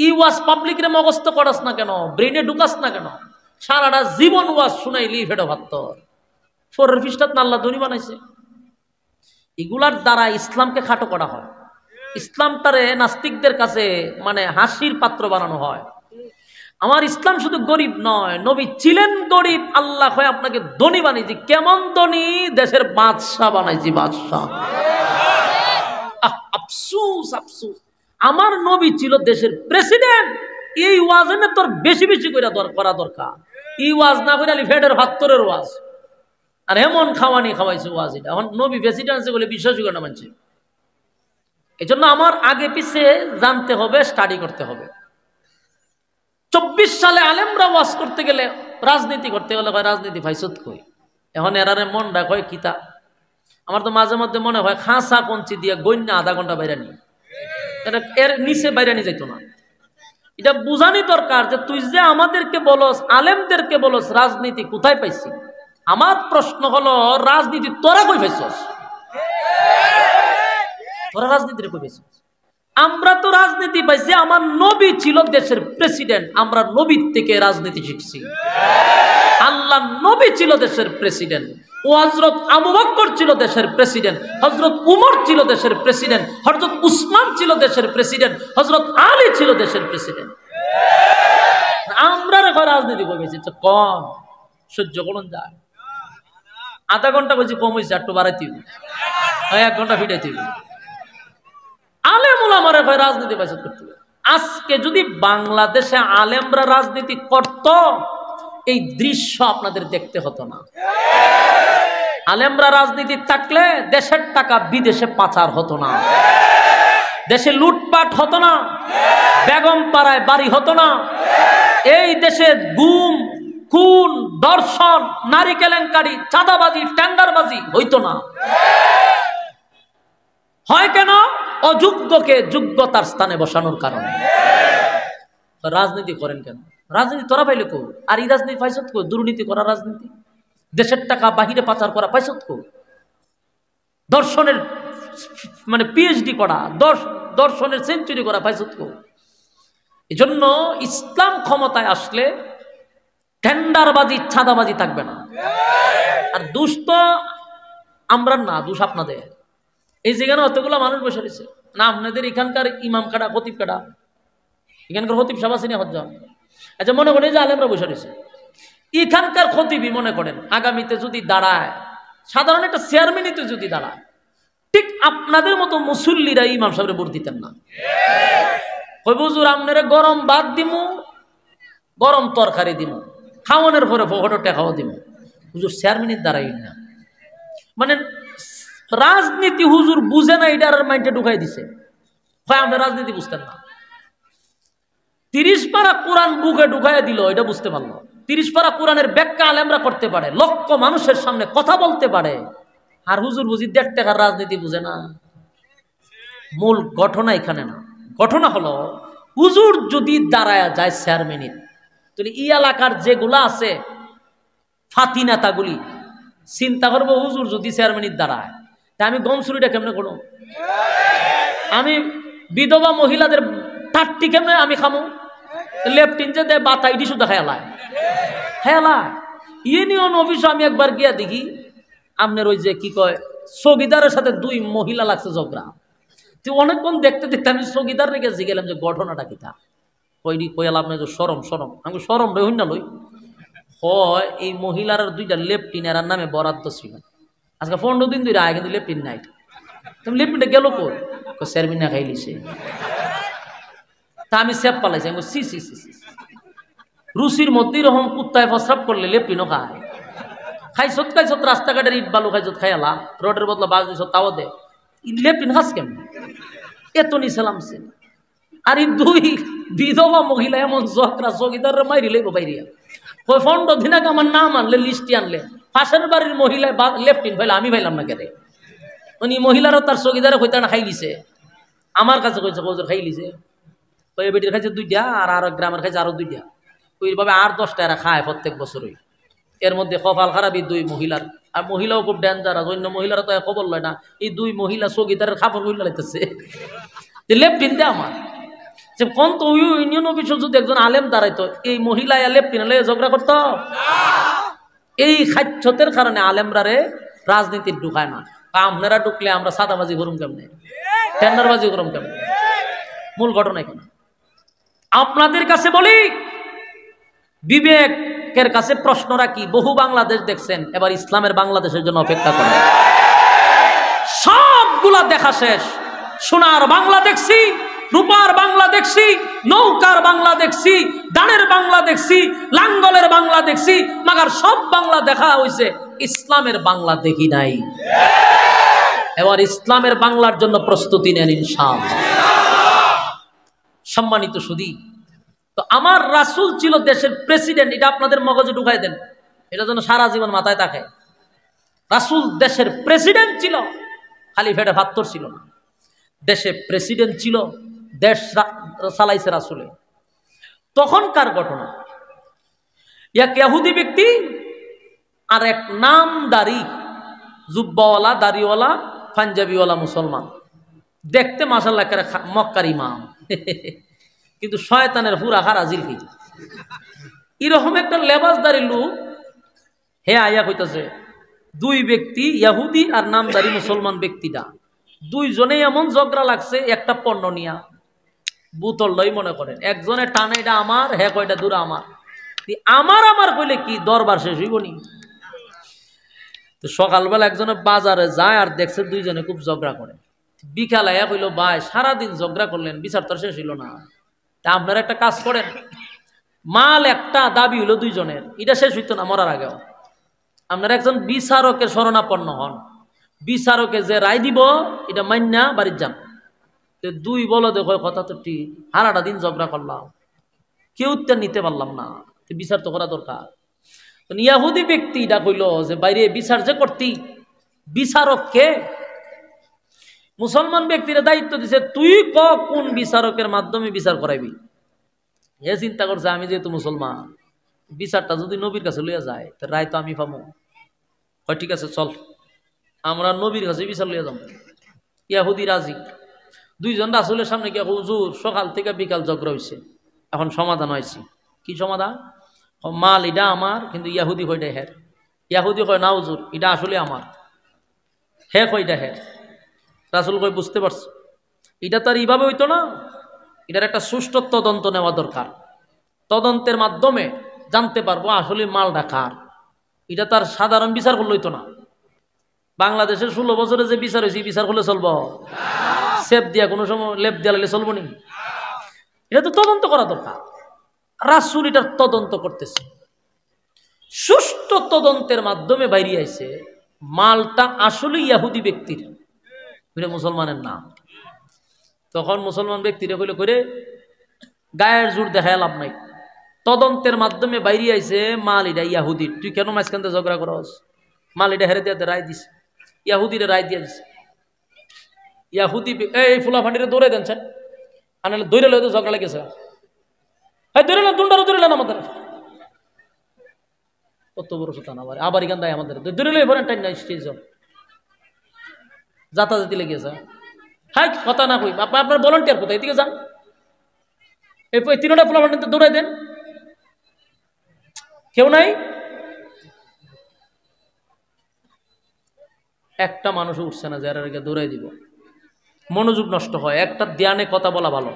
ইওয়াজ পাবলিক রে মগস্ত করাস না কেন? ব্রেনে ঢুকাস না কেন? সারাটা জীবন ওয়াজ শুনাইলি ফেডো ভাত্তর, পরের পৃষ্ঠাত না আল্লাহ ধনী বানাইছে। এগুলার দ্বারা ইসলামকে খাটো করা হয়, ইসলামটারে নাস্তিকদের কাছে মানে হাসির পাত্র বানানো হয়। আমার ইসলাম শুধু গরিব নয়, নবী ছিলেন গরিব, আল্লাহ হয় আপনাকে ধনী বানিয়েছি। কেমন ধনী? দেশের বাদশাহ বানাইছি, বাদশাহ। আফসুস আফসুস, আমার নবী ছিল দেশের প্রেসিডেন্ট। এই ওয়াজ এনে তোর বেশি বেশি করে করা দরকার। এই ওয়াজ না করে আলি ফেডের ভাত্তরের ওয়াজ, আর এমন খাওয়ানি খাওয়াইছে ওয়াজ। এটা এখন নবী প্রেসিডেন্ট আছে বলে বিশ্বাসই করে না মানছে। এই জন্য আমার আগে পিছে জানতে হবে, স্টাডি করতে হবে। 24 সালে আলেমরা ওয়াজ করতে গেলে, রাজনীতি করতে গেলে কয় রাজনীতি ফাইসত কই। এখন এরারে মন ডাক হয় কিতা। আমার তো মাঝে মধ্যে মনে হয় খাঁচা কঞ্চি দিয়ে গণ্যা আধা ঘন্টা বাইরে নি, এটা এর নিচে বাইরে নিয়ে যাইতো না। এটা বুঝানি দরকার যে তুই যে আমাদেরকে বলস, আলেমদেরকে বলস রাজনীতি কোথায় পাইছি। আমার প্রশ্ন হলো, রাজনীতি তোরা কই পাইছস? তোরা রাজনীতির কই পাইছস? আমরা তো রাজনীতি পাইছি, আমার নবী ছিল দেশের প্রেসিডেন্ট, আমরা নবীর থেকে রাজনীতি শিখছি। আল্লাহ নবী ছিল দেশের প্রেসিডেন্ট, ও হযরত আবু বকর ছিল দেশের প্রেসিডেন্ট, হযরত উমর ছিল দেশের প্রেসিডেন্ট, হযরত উসমান ছিল দেশের প্রেসিডেন্ট, হযরত আলী ছিল দেশের প্রেসিডেন্ট। আমরা রেখে রাজনীতি করেছি কম, সহ্য করুন যায়। আধা ঘন্টা বলছি কম হয়েছে, একটু বাড়াইতে 1 ঘন্টা ফিটাইতে। আলেম ওলামারা ভাই রাজনীতি বাইসাত করতে হবে। আজকে যদি বাংলাদেশে আলেমরা রাজনীতি করত, এই দৃশ্য আপনাদের দেখতে হতো না। আলেমরা রাজনীতি থাকলে দেশের টাকা বিদেশে পাচার হতো না, দেশে লুটপাট হতো না, বেগম পাড়ায় বাড়ি হতো না, এই দেশে গুম খুন ধর্ষণ নারী কেলেঙ্কারি চাঁদাবাজি টেন্ডারবাজি হইতো না। হয় কেন? অযোগ্যকে যোগ্যতার স্থানে বসানোর কারণে। রাজনীতি করেন কেন? রাজনীতি তোরা পাইলে কো, আর এই রাজনীতি পাইছত কো? দুর্নীতি করা রাজনীতি, দেশের টাকা বাহিরে পাচার করা পাইছত কো? দর্শনের মানে পিএইচডি করা, দর্শনের সেঞ্চুরি করা পাইছত কো? এই জন্য ইসলাম ক্ষমতায় আসলে টেন্ডারবাজি ছাদাবাজি থাকবে না। আর দোষ তো আমরা না, দোষ আপনাদের। এই যেখানে অতগুলো মানুষ বসে রয়েছে না, আপনাদের এখানকার ইমাম কাটা, খতিব কাটা, এখানকার খতিব সাহেব আছে না হজ্জা? আচ্ছা মনে করেন যে আলেমরা বসে রয়েছে, এখানকার খতিবই মনে করেন আগামীতে যদি দাঁড়ায়, সাধারণ একটা চেয়ারম্যানিতে যদি দাঁড়ায়, ঠিক আপনাদের মতো মুসল্লিরা ইমাম সাহেবের ভোট দিতেন না। কইব হুজুর আপনারে গরম ভাত দিমু, গরম তরকারি দিমু, খাওয়ানোর পরে ফটো টেকাও দিমু, হুজুর চেয়ারম্যানের দাঁড়াই না। মানে রাজনীতি হুজুর বুঝে না, এটার মাইন্ডে ঢুকাই দিছে। হয় আমরা রাজনীতি বুঝতেন না। 30 পারা কোরআন বুকে ঢুকাইয়া দিল, এটা বুঝতে পারলো। 30 পারা কোরআনের ব্যাখ্যা আলেমরা করতে পারে, লক্ষ মানুষের সামনে কথা বলতে পারে, আর হুজুর বুঝি 1.5 টাকার রাজনীতি বুঝে না। মূল ঘটনা এখানে না, ঘটনা হলো হুজুর যদি দাঁড়ায়া যায় চেয়ারম্যানের, তাহলে এই এলাকার যেগুলা আছে ফাতি নেতাগুলি চিন্তা করবো, হুজুর যদি চেয়ারম্যানের দাঁড়ায় তা আমি গম চুরিটা কেমনে করো, আমি বিধবা মহিলাদের টাট্টি কেমনে আমি খামো, লেফটিন যে দেয় বাতা ইডি শুধু খেয়ালায় খেয়ালায়। ইউনিয়ন অফিসে আমি একবার গিয়া দেখি আপনার ওই যে কি কয় চৌকিদারের সাথে 2 মহিলা লাগছে ঝগড়া। তো অনেকক্ষণ দেখতে দেখতে আমি চৌকিদার রেখে গেলাম যে ঘটনাটা কিতা, কইডি কইয়াল আপনার যে সরম সরম, আমি সরম রে হইনা লই। হয় এই মহিলার 2টা লেফটিনের নামে বরাদ্দ ছিল, আজকে 15 দিন ধরে আয়, কিন্তু লেফটিন নাই। তুমি লেফটিনটা গেল কই, চেয়ারম্যান না খাইলিছে। তা আমি সেপ পালাইছি, আমি সি সি সি সি, রুচির মধ্যে এরকম কুত্তায় প্রস্রাব করলে লেফটিনও খায়। খাইছত খাইছত রাস্তাঘাটের ইট বালু খাইছত, খাইলা রোডের বদলা বাজ দিছ, তাও দে লেফটিন খাস কেমন, এত নিছিলাম সে। আর এই 2 বিধবা মহিলা এমন জকরা চৌকিদার মাইরি লইব বাইরিয়া, ওই 15 দিন আগে আমার নাম আনলে, লিস্টি আনলে, পাশের বাড়ির মহিলা লেফটিন ভাইলা, আমি ভাইলাম না কেন। উনি মহিলারও তার চৌকিদারে কইতা না খাইলিছে, আমার কাছে কইছে কৌজোর খাইলিছে, ওই বেটির খাইছে 2টা, আর গ্রামের খাইছে আরো 2টা, ওইভাবে আর 10টা এরা খায় প্রত্যেক বছরই। এর মধ্যে কপাল খারাপই 2 মহিলার, আর মহিলাও খুব ডেঞ্জারাস, অন্য মহিলারা তো খবর লয় না, এই 2 মহিলা চৌকিদারের খাপড় কইলা লাইতেছে লেফটিন দে আমার। যে কোন তো ইউনিয়ন অফিসে যদি একজন আলেম দাঁড়াইতো, এই মহিলা লেফটিন ঝগড়া করতো? এই খাচ্ছতের কারণে আলেমরারে রাজনীতির ঢুকায় না। আপনারা ঢুকলে আমরা সাদাবাজি করুম কেমনে, টেন্ডারবাজি করুম কেমনে? মূল ঘটনা এখানে। আপনাদের কাছে বলি, বিবেকের কাছে প্রশ্ন রাখি, বহু বাংলাদেশ দেখছেন, এবার ইসলামের বাংলাদেশের জন্য অপেক্ষা করেন। সবগুলা দেখা শেষ, সোনার বাংলা দেখছি, রূপার বাংলা দেখছি, নৌকার বাংলা দেখছি, দানের বাংলা দেখছি, লাঙ্গলের বাংলা দেখছি, মাগার সব বাংলা দেখা হয়েছে, ইসলামের বাংলা দেখি নাই। এবার ইসলামের বাংলার জন্য প্রস্তুতি নেন ইনশাআল্লাহ। সম্মানিত সুধী, তো আমার রাসূল ছিল দেশের প্রেসিডেন্ট, এটা আপনাদের মগজে ঢুকাই দেন, এটা যেন সারা জীবন মাথায় থাকে। রাসূল দেশের প্রেসিডেন্ট ছিল, খালি ফেটে ভাত্তর ছিল না, দেশে প্রেসিডেন্ট ছিল, দেশ চালাইছে রাসূলে। তখনকার ঘটনা, এক ইহুদি ব্যক্তি আর এক নামদারি জুব্বাওয়ালা, দাড়িওয়ালা, পাঞ্জাবিওয়ালা মুসলমান, দেখতে মাশাআল্লাহ মক্কার ইমাম, কিন্তু শয়তানের পুরা হারাজিল কি এরকম একটা লেবাসদারি লোক। হে আয়া কইতাছে 2 ব্যক্তি, ইহুদি আর নামদারি মুসলমান ব্যক্তিটা, 2 জনেই এমন ঝগড়া লাগছে একটা পণ্য নিয়া, বোতল লই মনে করেন, একজনে টানে এটা আমার, হে কয়টা দূর আমার, আমার আমার কইলে কি দরবার শেষ হইব নি? তো সকালবেলা একজনে বাজারে যায় আর দেখছে 2 জনে খুব ঝগড়া করে। বিকাল আয়া কইল, ভাই সারাদিন ঝগড়া করলেন, বিচার তো শেষ হইল না, তা আপনারা একটা কাজ করেন, মাল একটা দাবি হইল 2 জনের, এটা শেষ হইতো না মরার আগেও, আপনারা একজন বিচারকের শরণাপন্ন হন, বিচারকে যে রায় দিব এটা মান্যা বাড়ির যান। 2 বলো দেখো কথা তো ঠিক, সারাটা দিন ঝগড়া করলাম, কেউ উত্তর নিতে পারলাম না, বিচার তো করা দরকার। ইহুদি ব্যক্তি এটা কইল যে বাইরে বিচার যে করতি, বিচারক কে? মুসলমান ব্যক্তির দায়িত্ব দিছে, তুই ক কোন বিচারকের মাধ্যমে বিচার করাইবি। এ চিন্তা করছে, আমি যেহেতু মুসলমান, বিচারটা যদি নবীর কাছে লইয়া যায় তো রায় তো আমি পাবো। হয় ঠিক আছে চল, আমরা নবীর কাছে বিচার লইয়া যাবো। ইহুদি রাজি। 2 জন রাসূলের সামনে গিয়ে, হুজুর সকাল থেকে বিকাল ঝগড়া হয়েছে, এখন সমাধান হয়েছে। কি সমাধান? মাল এটা আমার, কিন্তু ইয়াহুদি কয়টা হের। ইয়াহুদি কয় না হুজুর এটা আসলে আমার, হে কয়টা হের। রাসূল কয় বুঝতে পারছো, এটা তো আর এইভাবে হইতো না, এটার একটা সুষ্ঠু তদন্ত নেওয়া দরকার। তদন্তের মাধ্যমে জানতে পারবো আসলে মালটা কার। এটা তার সাধারণ বিচার করলে হইতো না। বাংলাদেশের 16 বছরে যে বিচার হয়েছে বিচার করলে চলবো? সেপ দিয়া কোনো সময় লেপ দিয়া লাগলে চলবো নি? এটা তো তদন্ত করা দরকার। রাসূল এটার তদন্ত করতেছে। সুষ্ঠু তদন্তের মাধ্যমে বাইরে আইছে মালটা আসলে ইয়াহুদি ব্যক্তির, এটা মুসলমানের না। তখন মুসলমান ব্যক্তিরা কইলে করে গায়ের জোর দেখায় লাভ নাই। তদন্তের মাধ্যমে বাইরে আইছে মাল এটা ইয়াহুদির, তুই কেন মাঝখানতে ঝগড়া করস? মাল এটা হেরে দিয়ে রায় দিছে, ইয়াহুদিরে রায় দিয়ে দিছে। ইয়াহুদি এই ফুলা ফান্ডিরে দৌড়ে দেন স্যার, আনালে দৌড়ে লয়ে তো ঝগড়া লেগেছে। হ্যাঁ দৌড়ে না, দুন্ডারও দৌড়ে না আমাদের, কত বড় সুতান আবার এখান দেয় আমাদের দৌড়ে লয়ে ভরেন টাইম নাই স্টেজ যাতাযাতি লেগেছে। হ্যাঁ কথা না কই আপনার ভলান্টিয়ার কোথায়, এদিকে যান, এই 3টা ফুলা ফান্ডিতে দৌড়াই দেন, কেউ নাই। একটা মানুষ উঠছে না যারা দৌড়াই দিব, মনোযোগ নষ্ট হয়। একটা ধ্যানে কথা বলা ভালো।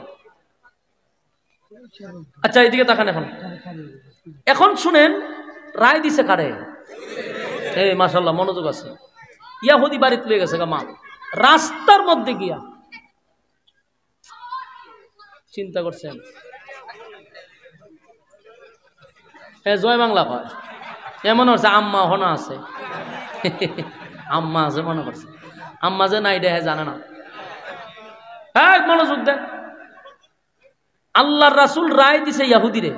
আচ্ছা এইদিকে তাকান, এখন এখন শুনেন রায় দিছে কারে? এই মাশাআল্লাহ মনোযোগ আছে। ইয়াহুদি বাড়িতে লয়ে গেছে মা, রাস্তার মধ্যে গিয়া। চিন্তা করছেন? হ্যাঁ জয় বাংলা কয়, এমন হচ্ছে আম্মা হনা আছে, আম্মা আছে মনে করছে, আম্মা যে নাই দেহে জানে না। হ্যাঁ মনোযোগ দেন। আল্লাহর রাসূল রায় দিছে ইয়াহুদিরে,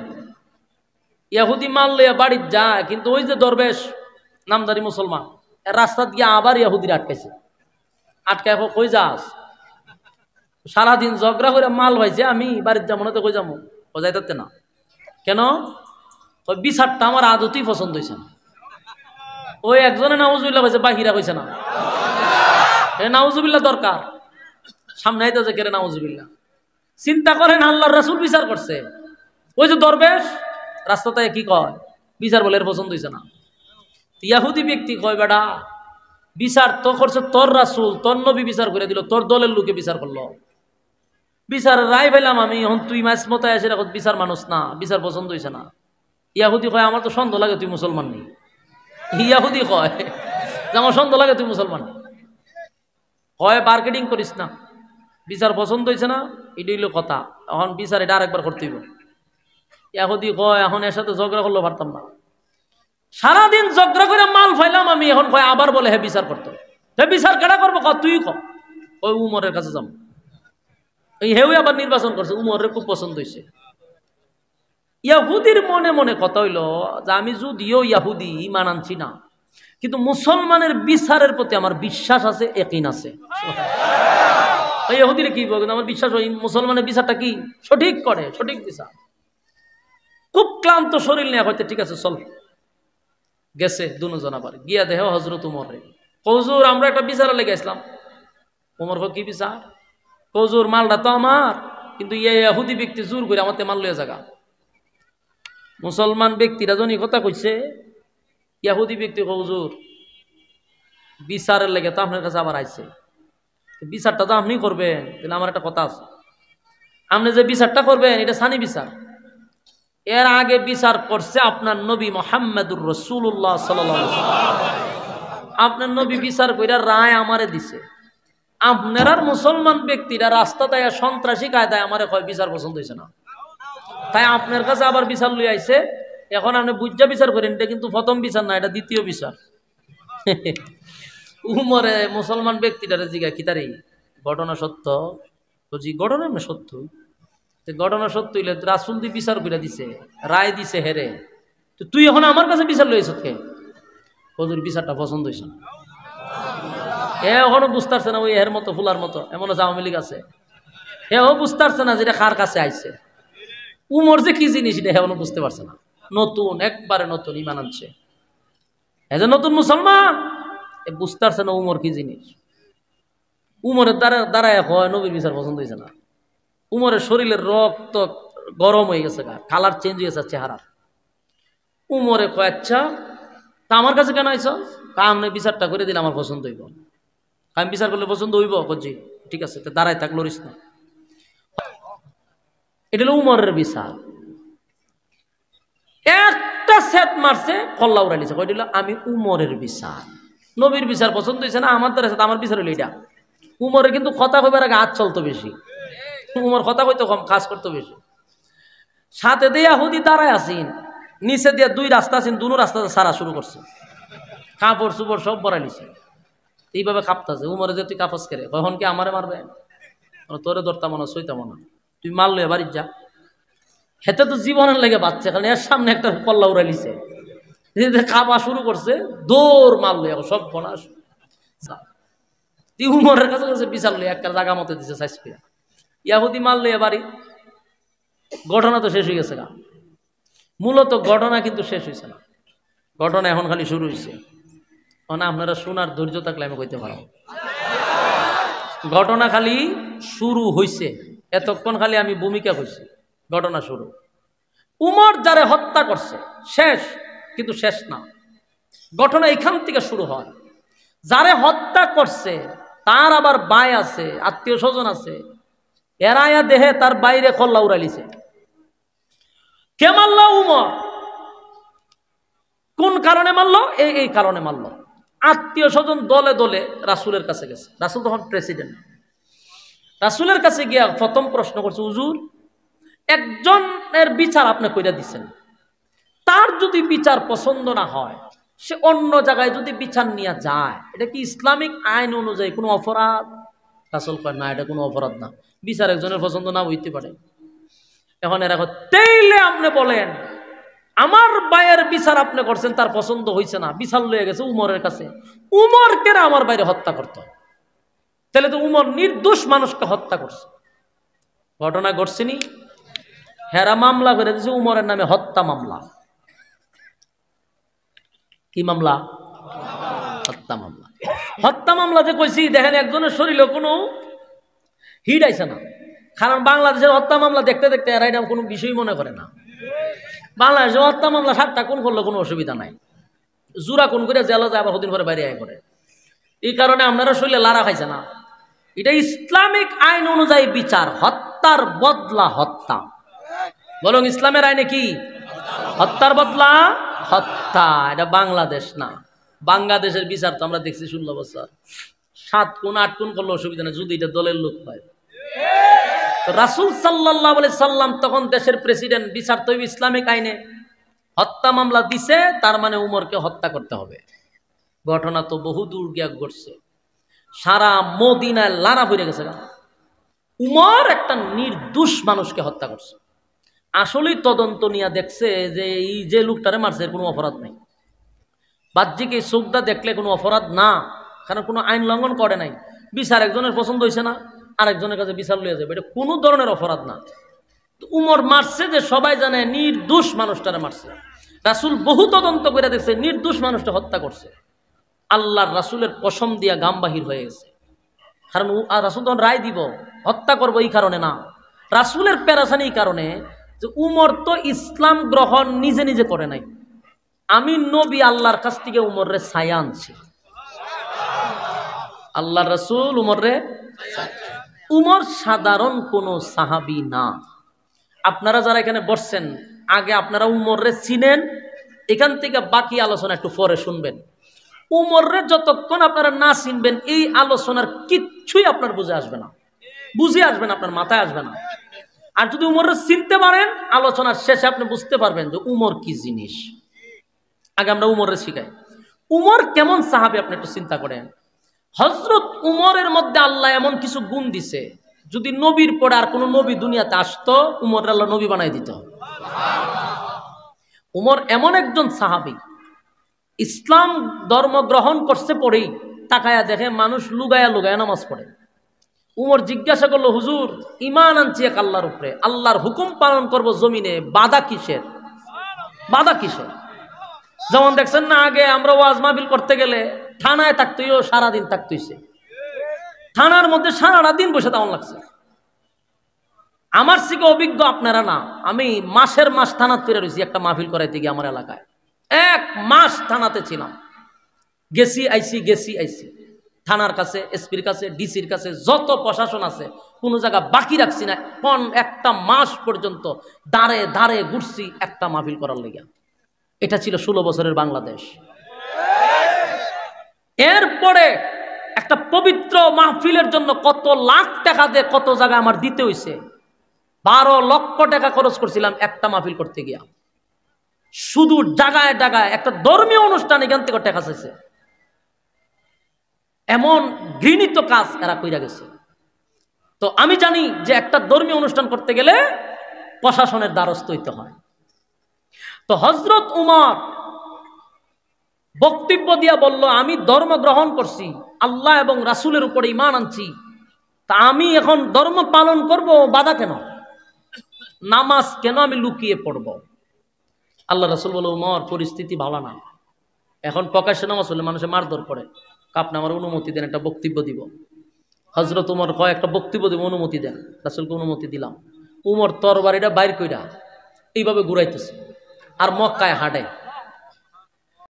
ইয়াহুদি মাল লইয়া বাড়ি যায়, কিন্তু ওই যে দরবেশ নামদারি মুসলমান রাস্তা দিয়ে আবার ইয়াহুদিরে আটকাইছে। আটকায় কই যাস? সারাদিন ঝগড়া করে মাল হয়েছে, আমি বাড়ির যাবো না তো কই যাবো, ও যাইতে না কেন? ওই বিচারটা আমার আদতেই পছন্দ হয়েছে না। ওই একজনে নাউজুবিল্লাহ কইছে, বাহিরা কইছে না। নাউজুবিল্লাহ দরকার, সামনে আইতে যে কেরে নাউজুবিল্লাহ। চিন্তা করেন আল্লাহর রাসূল বিচার করছে, ওই যে দরবেশ রাস্তাতে কি কয় বিচার বলে এর পছন্দ হয়েছে না। ইয়াহুদি ব্যক্তি কয় বেটা বিচার তো করছে তোর রাসূল, তোর নবী বিচার করে দিল, তোর দলের লোকে বিচার করলো, বিচার রায় পেলাম আমি, এখন তুই মাছ মতো আসে রাখ, বিচার মানুষ না, বিচার পছন্দ হয়েছে না। ইয়াহুদি কয় আমার তো সন্দেহ লাগে তুই মুসলমান নেই। ইয়াহুদি কয় যে আমার সন্দেহ লাগে তুই মুসলমান। কয় মার্কেটিং করিস না, বিচার পছন্দ হয়েছে না, এটা হইল কথা, এখন বিচার এটা আরেকবার করতে হইব। ইয়াহুদি কয় এখন এর সাথে ঝগড়া করলেও পারতাম না, সারাদিন ঝগড়া করে মাল ফাইলাম আমি, এখন কয় আবার বলে হে বিচার করতে। হে বিচার কেডা করবো ক তুই ক, ওই উমরের কাছে যাম। এই হেউ আবার নির্বাচন করছে, উমরের খুব পছন্দ হয়েছে। ইয়াহুদির মনে মনে কথা হইল যে আমি যদিও ইয়াহুদি ইমান আনছি না, কিন্তু মুসলমানের বিচারের প্রতি আমার বিশ্বাস আছে, ইয়াকিন আছে। ইহুদিরে কি বলবেন, আমার বিশ্বাস ওই মুসলমানের বিচারটা কি সঠিক করে, সঠিক বিচার। খুব ক্লান্ত শরীর নিয়ে হয়তো ঠিক আছে চল গেছে দুজন, আবার গিয়া দেহ হজরত উমর রে, হুজুর আমরা একটা বিচারে লেগে আসলাম। উমর কি বিচার? হুজুর মালটা তো আমার, কিন্তু ইহুদি ব্যক্তি জোর করে আমার মাল লইয়া জায়গা। মুসলমান ব্যক্তিরা জনই কথা কইছে, ইহুদি ব্যক্তি হুজুর বিচারের লেগে তো আপনার কাছে আবার আইছে, বিচারটা তো আপনি করবেন, তাহলে আমার একটা কথা আছে, আপনি যে বিচারটা করবেন এটা সানি বিচার। এর আগে বিচার করছে আপনার নবী মুহাম্মদুর রাসূলুল্লাহ সাল্লাল্লাহু আলাইহি ওয়াসাল্লাম, আপনার নবী বিচার কইরা রায় আমারে দিছে। আপনার আর মুসলমান ব্যক্তিরা রাস্তাতে সন্ত্রাসী কায়দায় আমারে কয় বিচার পছন্দ হয়েছে না, তাই আপনার কাছে আবার বিচার লই আইছে। এখন আপনি বুঝা বিচার করেন, এটা কিন্তু প্রথম বিচার না, এটা দ্বিতীয় বিচার। উমরে মুসলমান ব্যক্তিটারে জিগা কিতারে ঘটনা সত্য, বুঝি ঘটনা না সত্য, ঘটনা সত্য হইলে রাসূল দি বিচার করে দিছে, রায় দিছে হেরে, তো তুই এখন আমার কাছে বিচার লইছ কে? হুজুর বিচারটা পছন্দ হইছে না। এখনো বুঝতে পারছে না, ওই এর মতো ফুলার মতো এমন আওয়ামী লীগ আছে, এও বুঝতে পারছে না যেটা কার কাছে আইছে। উমর যে কি জিনিস এটা এখনো বুঝতে পারছে না, নতুন একবারে নতুন ইমান আনছে, এই যে নতুন মুসলমান বুঝতে পারছে না উমর কি জিনিস। উমরের দ্বারা হয় নবীর বিচার পছন্দ হয়েছে না। উমরের শরীরের রক্ত গরম হয়ে গেছে, কালার চেঞ্জ হয়ে গেছে চেহারা। উমরে কয় আচ্ছা তা আমার কাছে কেন আইছ? আপনি বিচারটা করে দিলে আমার পছন্দ হইব। আমি বিচার করলে পছন্দ হইব? কজি ঠিক আছে, দাঁড়ায় থাক, লড়িস না। এটা হলো উমরের বিচার। একটা সেট মারছে, কল্লা উড়াইছে, কই দিল আমি উমরের বিচার। নবীর বিচার পছন্দ হয়েছে না, আমার দ্বারা আমার বিচার হইল এটা। উমরে কিন্তু কথা কইবার আগে হাত চলতো বেশি, উমর কথা কইতো কম, কাজ করতো বেশি। সাথে দিয়ে হুদি দাঁড়ায় আসিন, নিচে দিয়ে দুই রাস্তা আছেন, দুনো রাস্তা সারা শুরু করছে, কাপড় চুপড় সব বড়াই নিছে। এইভাবে কাঁপতেছে। উমরে যে তুই কাপড় করে কখন কি আমারে মারবে? তোরে ধরতাম না, সইতাম না, তুই মারলো এবারই যা। হেতে তো জীবনের লেগে বাচ্চা, কারণ এর সামনে একটা কল্লা উড়াই লিছে, খাওয়া শুরু করছে, দৌড় মারলো, এখন সব বনাস। তুই উমরের কাছে কাছে বিচার লো, একটা জায়গা মতো দিছে সাইজ করে, ইয়াহুদি মারলো এবারই। ঘটনা তো শেষ হয়ে গেছে না, মূলত ঘটনা কিন্তু শেষ হয়েছে না, ঘটনা এখন খালি শুরু হয়েছে। না আপনারা শোনার ধৈর্য থাকলে আমি কইতে পারবো, ঘটনা খালি শুরু হয়েছে, এতক্ষণ খালি আমি ভূমিকা হয়েছি, ঘটনা শুরু। উমর যারে হত্যা করছে শেষ, কিন্তু শেষ না, ঘটনা এখান থেকে শুরু হয়। যারে হত্যা করছে তার আবার ভাই আছে, আত্মীয় স্বজন আছে, এরাইয়া দেহে তার বাইরে কল্লা উড়াইলিছে। কে মারল? উমর। কোন কারণে মারল? এই কারণে মারল। আত্মীয় স্বজন দলে দলে রাসূলের কাছে গেছে, রাসূল তখন প্রেসিডেন্ট। রাসূলের কাছে গিয়া প্রথম প্রশ্ন করছে, হুজুর একজনের বিচার আপনি কইরা দিচ্ছেন, তার যদি বিচার পছন্দ না হয়, সে অন্য জায়গায় যদি বিচার নিয়ে যায়, এটা কি ইসলামিক আইন অনুযায়ী কোনো অপরাধ? রাসূল কয় না, এটা কোনো অপরাধ না, বিচার একজনের পছন্দ না হইতে পারে। এখন এরা তেইলে আপনি বলেন আমার ভাইয়ের বিচার আপনি করছেন, তার পছন্দ হয়েছে না, বিচার লয়ে গেছে উমরের কাছে, উমর কেন আমার বাইরে হত্যা করত? তাহলে তো উমর নির্দোষ মানুষকে হত্যা করছে। ঘটনা ঘটছেনি, হেরা মামলা করে দিয়েছে উমরের নামে, হত্যা মামলা। কি মামলা? হত্যা মামলা। হত্যা মামলা যে কইছি, দেখেন একজনের শরীরে কোনো হিট আইছে না, কারণ বাংলাদেশের হত্যা মামলা দেখতে দেখতে এরা এটা কোনো বিষয় মনে করে না। বাংলাদেশের হত্যা মামলা 7টা কোন করলে কোনো অসুবিধা নাই, জোড়া কোন করে জেলা যায়, আবার হদিন করে বাইরে আয় করে। এই কারণে আপনারা শরীরে লারা খাইছে না। এটা ইসলামিক আইন অনুযায়ী বিচার, হত্যার বদলা হত্যা। বলুন ইসলামের আইনে কি? হত্যার বদলা হত্যা। এটা বাংলাদেশ না, বাংলাদেশের বিচার তো আমরা দেখছি 16 বছর, 7 কোণ 8 কোণ করলে অসুবিধা নেই, যদি এটা দলের লোক হয়। রাসূল সাল্লাল্লাহু আলাইহি সাল্লাম তখন দেশের প্রেসিডেন্ট, বিচার তো ইসলামিক আইনে। হত্যা মামলা দিছে, তার মানে উমরকে হত্যা করতে হবে। ঘটনা তো বহু দূর গিয়া ঘটছে, সারা মদিনায় লারা হয়ে গেছে। উমর একটা নির্দোষ মানুষকে হত্যা করছে। আসলেই তদন্ত নিয়ে দেখছে যে এই যে লোকটারে মারছে এর কোনো অপরাধ নেই। বাহ্যিক এই চোখটা দেখলে কোনো অপরাধ না, কারণ কোনো আইন লঙ্ঘন করে নাই। বিচার একজনের পছন্দ হয়েছে না, আরেকজনের কাছে বিচার লইয়া যাবে, এটা কোনো ধরনের অপরাধ না। উমর মারছে যে সবাই জানে নির্দোষ মানুষটারে মারছে। রাসূল বহু তদন্ত করে দেখছে নির্দোষ মানুষটা হত্যা করছে। আল্লাহর রাসূলের কসম দিয়া গাম বাহির হয়ে গেছে, কারণ রাসূল তখন রায় দিব হত্যা করবো এই কারণে না, রাসূলের পেরেশানি এই কারণে যে উমর তো ইসলাম গ্রহণ নিজে নিজে করে নাই। আমি নবী আল্লাহর কাছ থেকে উমরে ছায়া আনছি, আল্লাহর রাসূল উমরে। উমর সাধারণ কোন সাহাবী না। আপনারা যারা এখানে বসছেন, আগে আপনারা উমরে চিনেন, এখান থেকে বাকি আলোচনা একটু পরে শুনবেন। উমরে যতক্ষণ আপনারা না চিনবেন, এই আলোচনার কিচ্ছুই আপনার বুঝে আসবে না, আপনার মাথায় আসবে না। আর যদি উমরে চিনতে পারেন, আলোচনার শেষে আপনি বুঝতে পারবেন যে উমর কি জিনিস। আগে আমরা উমরে শিখাই, উমর কেমন সাহাবী আপনি একটু চিন্তা করেন। হযরত উমরের মধ্যে আল্লাহ এমন কিছু গুণ দিছে, যদি নবীর পরে আর কোনো নবী দুনিয়াতে আসতো, উমর আল্লাহ নবী বানাই দিত। উমর এমন একজন সাহাবী, ইসলাম ধর্ম গ্রহণ করছে পরেই তাকায়া দেখে মানুষ লুগায়া লুগায়া নামাজ পড়ে। উমর জিজ্ঞাসা করলো, হুজুর ঈমান আনছি এক আল্লাহর উপরে, আল্লাহর হুকুম পালন করব জমিনে, বাধা কিসের? বাধা কিসের? যেমন দেখছেন না, আগে আমরা ওয়াজ মাহফিল করতে গেলে থানায় থাকতেও সারাদিন থাকতেছে, থানার মধ্যে সারাটা দিন বসে তেমন লাগছে। আমার থেকে অভিজ্ঞ আপনারা না, আমি মাসের মাস থানাত ফিরে রয়েছি একটা মাহফিল করাইতে গিয়ে আমার এলাকায়। 1 মাস থানাতে ছিলাম, গেছি আইছি, থানার কাছে, এসপির কাছে, ডিসির কাছে, যত প্রশাসন আছে কোনো জায়গা বাকি রাখছি না। কোন একটা মাস পর্যন্ত দাঁড়ে দাঁড়ে ঘুরছি একটা মাহফিল করার লেগে। এটা ছিল 16 বছরের বাংলাদেশ। এরপরে একটা পবিত্র মাহফিলের জন্য কত লাখ টাকা দিয়ে কত জায়গায় আমার দিতে হইছে। 12 লক্ষ টাকা খরচ করছিলাম একটা মাহফিল করতে গিয়া। শুধু জায়গায় জায়গায় একটা ধর্মীয় অনুষ্ঠান এখান থেকে টাকা চাইছে। এমন ঘৃণিত কাজ এরা কইরা গেছে। তো আমি জানি যে একটা ধর্মীয় অনুষ্ঠান করতে গেলে প্রশাসনের দ্বারস্থ হইতে হয়। তো হযরত উমর বক্তব্য দিয়া বলল, আমি ধর্ম গ্রহণ করছি, আল্লাহ এবং রাসূলের উপরে ঈমান আনছি, তা আমি এখন ধর্ম পালন করব, বাধা কেন? নামাজ কেন আমি লুকিয়ে পড়ব? আল্লাহ রাসূল বলে, উমর পরিস্থিতি ভালো না, এখন প্রকাশ্যে নামাজ হলে মানুষে মারধর করে, আপনি আমার অনুমতি দেন, একটা বক্তব্য দিব। হযরত উমর কয়, একটা বক্তব্য দিব, অনুমতি দেন। রাসূলকে অনুমতি দিলাম। উমর তরবারিটা বাইর কইরা এইভাবে ঘুরাইতেছে আর মক্কায় হাঁটে।